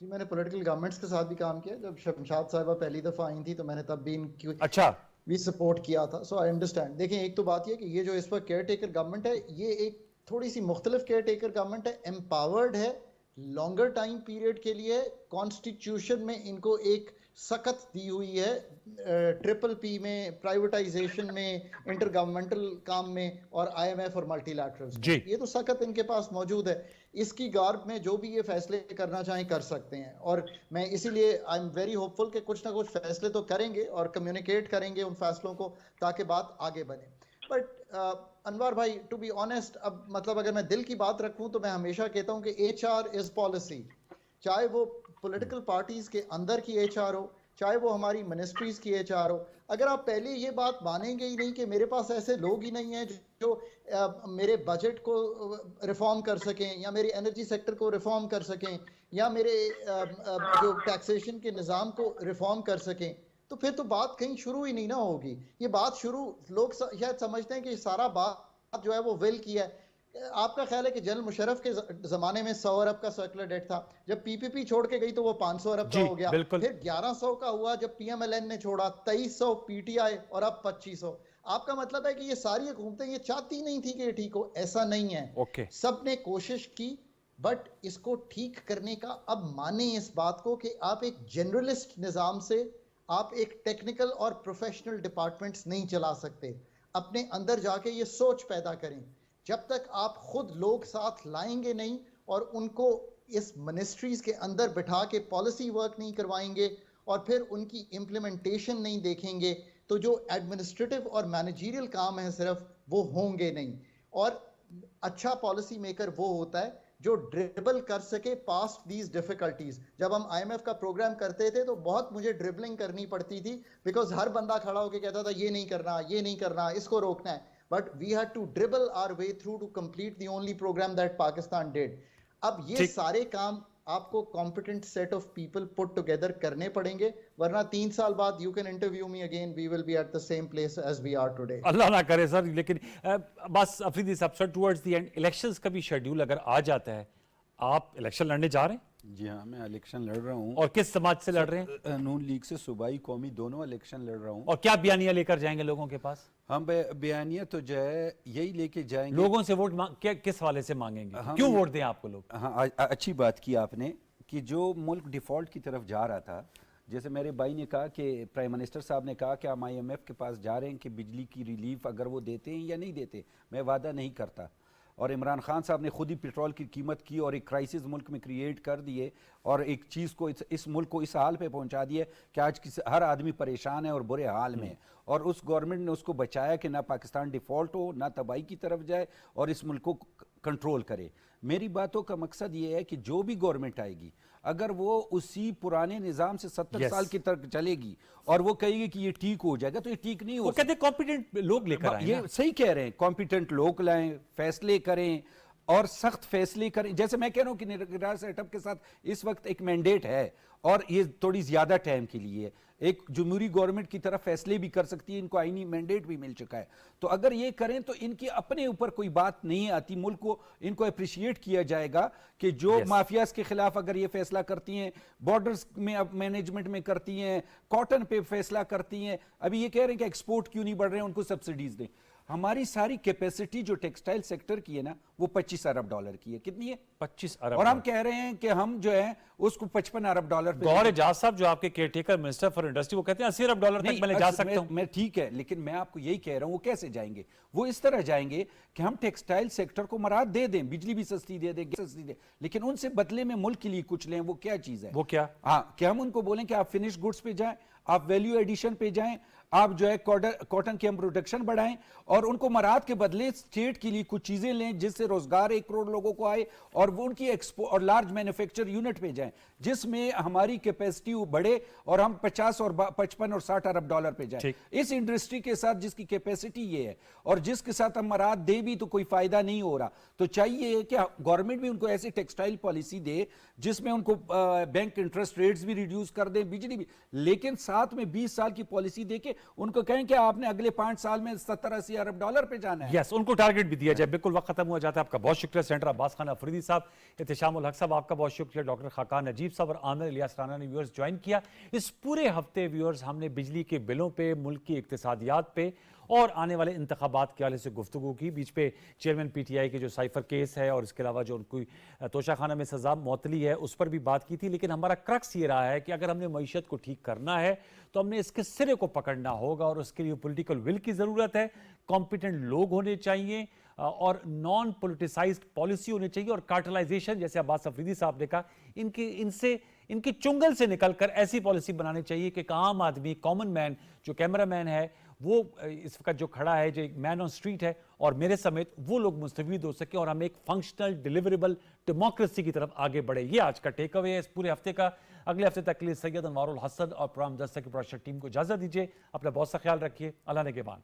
जी, मैंने पॉलिटिकल गवर्नमेंट्स के साथ भी काम किया। जब शमशाद साहिबा पहली दफा आई थी तो मैंने तब भी इनकी अच्छा भी सपोर्ट किया था। सो आई अंडरस्टैंड। देखिए, एक तो बात यह कि ये जो इस वक्त केयर टेकर गवर्नमेंट है, ये एक थोड़ी सी मुख्तलिफ केयर टेकर गवर्नमेंट है, एम्पावर्ड है लॉन्गर टाइम पीरियड के लिए। कॉन्स्टिट्यूशन में इनको एक सख्त दी हुई है, PPP में, प्राइवेटाइजेशन में, इंटर गवर्नमेंटल काम में, और IMF और मल्टीलैटरल्स में, ये तो सख्त इनके पास मौजूद है। इसकी गार्ब में जो भी ये फैसले करना चाहें कर सकते हैं, और मैं इसीलिए आई एम वेरी होपफुल कि कुछ ना कुछ फैसले तो करेंगे और कम्युनिकेट करेंगे उन फैसलों को, ताकि बात आगे बने। बट अनवर भाई, टू बी ऑनेस्ट, अब मतलब अगर मैं दिल की बात रखूं तो मैं हमेशा कहता हूं कि HR इज पॉलिसी। चाहे वो पॉलिटिकल पार्टीज के अंदर की HR हो, चाहे वो हमारी मिनिस्ट्रीज की HR हो, अगर आप पहले ये बात मानेंगे ही नहीं कि मेरे पास ऐसे लोग ही नहीं हैं जो मेरे बजट को रिफॉर्म कर सकें, या मेरे एनर्जी सेक्टर को रिफॉर्म कर सकें, या मेरे जो टैक्सेशन के निज़ाम को रिफॉर्म कर सकें, तो फिर तो बात कहीं शुरू ही नहीं ना होगी। ये बात शुरू, लोग शायद समझते हैं कि सारा बात जो है वो विल की है। आपका ख्याल है कि जनरल मुशर्रफ के जमाने में 100 अरब का सर्कुलर डेट था, जब PPP छोड़ के गई तो वो 500 अरब का हो गया, फिर 1100 का हुआ जब PMLN ने छोड़ा, 2300 PTI, और अब 2500। आपका मतलब है कि ये सारी हुकूमतें ये चाहती नहीं थी कि ये ठीक हो? ऐसा नहीं है। Okay. सब ने कोशिश की, बट इसको ठीक करने का अब माने इस बात को कि आप एक जनरलिस्ट निज़ाम से आप एक टेक्निकल और प्रोफेशनल डिपार्टमेंट्स नहीं चला सकते। अपने अंदर जाके ये सोच पैदा करें। जब तक आप खुद लोग साथ लाएंगे नहीं और उनको इस मिनिस्ट्रीज के अंदर बिठा के पॉलिसी वर्क नहीं करवाएंगे और फिर उनकी इम्प्लीमेंटेशन नहीं देखेंगे, तो जो एडमिनिस्ट्रेटिव और मैनेजरियल काम है सिर्फ, वो होंगे नहीं। और अच्छा पॉलिसी मेकर वो होता है जो ड्रिबल कर सके पास्ट दीज डिफिकल्टीज। जब हम आईएमएफ का प्रोग्राम करते थे तो बहुत मुझे ड्रिबलिंग करनी पड़ती थी, बिकॉज हर बंदा खड़ा होकर कहता था ये नहीं करना, ये नहीं करना, इसको रोकना है। But we had to dribble our way through to complete the only programme that Pakistan did. अब ये सारे काम आपको competent set of people put together करने पड़ेंगे, वरना 3 साल बाद you can interview me again, we will be at the same place as we are today. अल्लाह ना करे सर। लेकिन बस अफरीदी साहब, sir towards the end elections का भी शेड्यूल अगर आ जाता है, आप इलेक्शन लड़ने जा रहे हैं? जी हाँ, मैं इलेक्शन लड़ रहा हूँ। और किस समाज से लड़ रहे हैं? नून लीग से सूबाई कौमी दोनों इलेक्शन लड़ रहा हूँ। और क्या बयानिया लेकर जाएंगे लोगों के पास? हम बयानिया तो जो है यही लेके जाएंगे। लोगों से वोट क्या किस वाले से मांगेंगे? क्यों वोट दें आपको लोग? हाँ, अच्छी बात की आपने कि जो मुल्क डिफॉल्ट की तरफ जा रहा था, जैसे मेरे भाई ने कहा कि प्राइम मिनिस्टर साहब ने कहा कि हम आईएमएफ के पास जा रहे हैं कि बिजली की रिलीफ अगर वो देते हैं या नहीं देते, मैं वादा नहीं करता। और इमरान खान साहब ने खुद ही पेट्रोल की कीमत की और एक क्राइसिस मुल्क में क्रिएट कर दिए और एक चीज़ को इस मुल्क को इस हाल पे पहुंचा दिया कि आज हर आदमी परेशान है और बुरे हाल में है। और उस गवर्नमेंट ने उसको बचाया कि ना पाकिस्तान डिफ़ॉल्ट हो, ना तबाही की तरफ जाए और इस मुल्क को कंट्रोल करे। मेरी बातों का मकसद ये है कि जो भी गवर्नमेंट आएगी, अगर वो उसी पुराने निज़ाम से 70 साल की तरफ चलेगी और वो कहेगी कि ये ठीक हो जाएगा, तो ये ठीक नहीं हो वो कहते हैं कॉम्पिटेंट लोग लेकर आए। ये सही कह रहे हैं, कॉम्पिटेंट लोग लाएं, फैसले करें और सख्त फैसले करें। जैसे मैं कह रहा हूं कि निगरान सेटअप के साथ इस वक्त एक मैंडेट है और ये थोड़ी ज्यादा टाइम के लिए एक जमहूरी गवर्नमेंट की तरफ फैसले भी कर सकती है, इनको आईनी मैंडेट भी मिल चुका है। तो अगर ये करें तो इनकी अपने ऊपर कोई बात नहीं आती, मुल्क को इनको अप्रिशिएट किया जाएगा कि जो माफियाज के खिलाफ अगर ये फैसला करती हैं, बॉर्डर्स में अब मैनेजमेंट में करती हैं, कॉटन पे फैसला करती हैं। अभी ये कह रहे हैं कि एक्सपोर्ट क्यों नहीं बढ़ रहे हैं, उनको सब्सिडीज दें। हमारी सारी कैपेसिटी जो टेक्सटाइल सेक्टर की है ना, वो 25 अरब डॉलर की है। कितनी है? 25 अरब। और हम कह रहे हैं कि हम जो है उसको 55 अरब डॉलर पे। गौहर एजाज साहब जो आपके केयरटेकर मिनिस्टर फॉर इंडस्ट्री, वो कहते हैं 80 अरब डॉलर तक मैं जा सकता हूं। मैं ठीक है, लेकिन मैं आपको यही कह रहा हूं वो कैसे जाएंगे। वो इस तरह जाएंगे कि हम टेक्सटाइल सेक्टर को मराद दे दें, बिजली भी सस्ती दे दें, गैस सस्ती दे, लेकिन उनसे बदले में मुल्क के लिए कुछ लें। वो क्या चीज है? वो क्या? हाँ, कि हम उनको बोलें कि आप फिनिश गुड्स पे जाएं, आप वैल्यू एडिशन पे जाएं, आप जो है कॉटन की हम प्रोडक्शन बढ़ाएं और उनको मराद के बदले स्टेट के लिए कुछ चीजें लें जिससे रोजगार 1 करोड़ लोगों को आए और वो उनकी एक्सपोर्ट और लार्ज मैन्युफैक्चर यूनिट पे जाएं जिसमें हमारी कैपेसिटी बढ़े और हम 50 और 55 और 60 अरब डॉलर पे जाएं। इस इंडस्ट्री के साथ जिसकी कैपेसिटी ये है और जिसके साथ हम मराद दे भी तो कोई फायदा नहीं हो रहा, तो चाहिए कि गवर्नमेंट भी उनको ऐसी टेक्सटाइल पॉलिसी दे जिसमें उनको बैंक इंटरेस्ट रेट्स भी रिड्यूस कर दें, बिजली भी, लेकिन साथ में 20 साल की पॉलिसी देके उनको कहें कि आपने अगले 5 साल में 70-80 अरब डॉलर पे जाना है। यस, उनको टारगेट भी दिया जाए। बिल्कुल, वक्त खत्म हो जाता है। आपका बहुत शुक्रिया सेनेटर अब्बास खान अफरीदी साहब, इत्तेशामुल हक साहब आपका बहुत शुक्रिया, डॉक्टर खाकान नजीब साहब और आमिर इलियास राना ने व्यूअर्स ज्वाइन किया। इस पूरे हफ्ते व्यूअर्स हमने बिजली के बिलों पे, मुल्क की इक्तिसादियात पे और आने वाले इंतखाबात के हवाले से गुफ्तगू की। बीच पे चेयरमैन पीटीआई के जो साइफर केस है और इसके अलावा जो उनकी तोशाखाना में सजा मौतली है उस पर भी बात की थी। लेकिन हमारा क्रक्स ये रहा है कि अगर हमने मईशत को ठीक करना है तो हमने इसके सिरे को पकड़ना होगा और उसके लिए पॉलिटिकल विल की ज़रूरत है, कॉम्पिटेंट लोग होने चाहिए और नॉन पोलिटिसाइज्ड पॉलिसी होनी चाहिए और कार्टलाइजेशन, जैसे अब्बास अफरीदी साहब ने कहा, इनकी चुंगल से निकलकर ऐसी पॉलिसी बनानी चाहिए कि आम आदमी, कॉमन मैन, जो कैमरा मैन है, वो इस वक्त जो खड़ा है, जो मैन ऑन स्ट्रीट है और मेरे समेत, वो लोग मुस्तफीद हो सके और हम एक फंक्शनल डिलीवरेबल डेमोक्रेसी की तरफ आगे बढ़े। ये आज का टेक अवे है इस पूरे हफ्ते का। अगले हफ्ते तक के लिए सैयद अनवारुल हसन और प्रोग्राम दस्तक की प्रोडक्शन टीम को इजाजत दीजिए। अपना बहुत सा ख्याल रखिए। अल्लाह ने के बाद।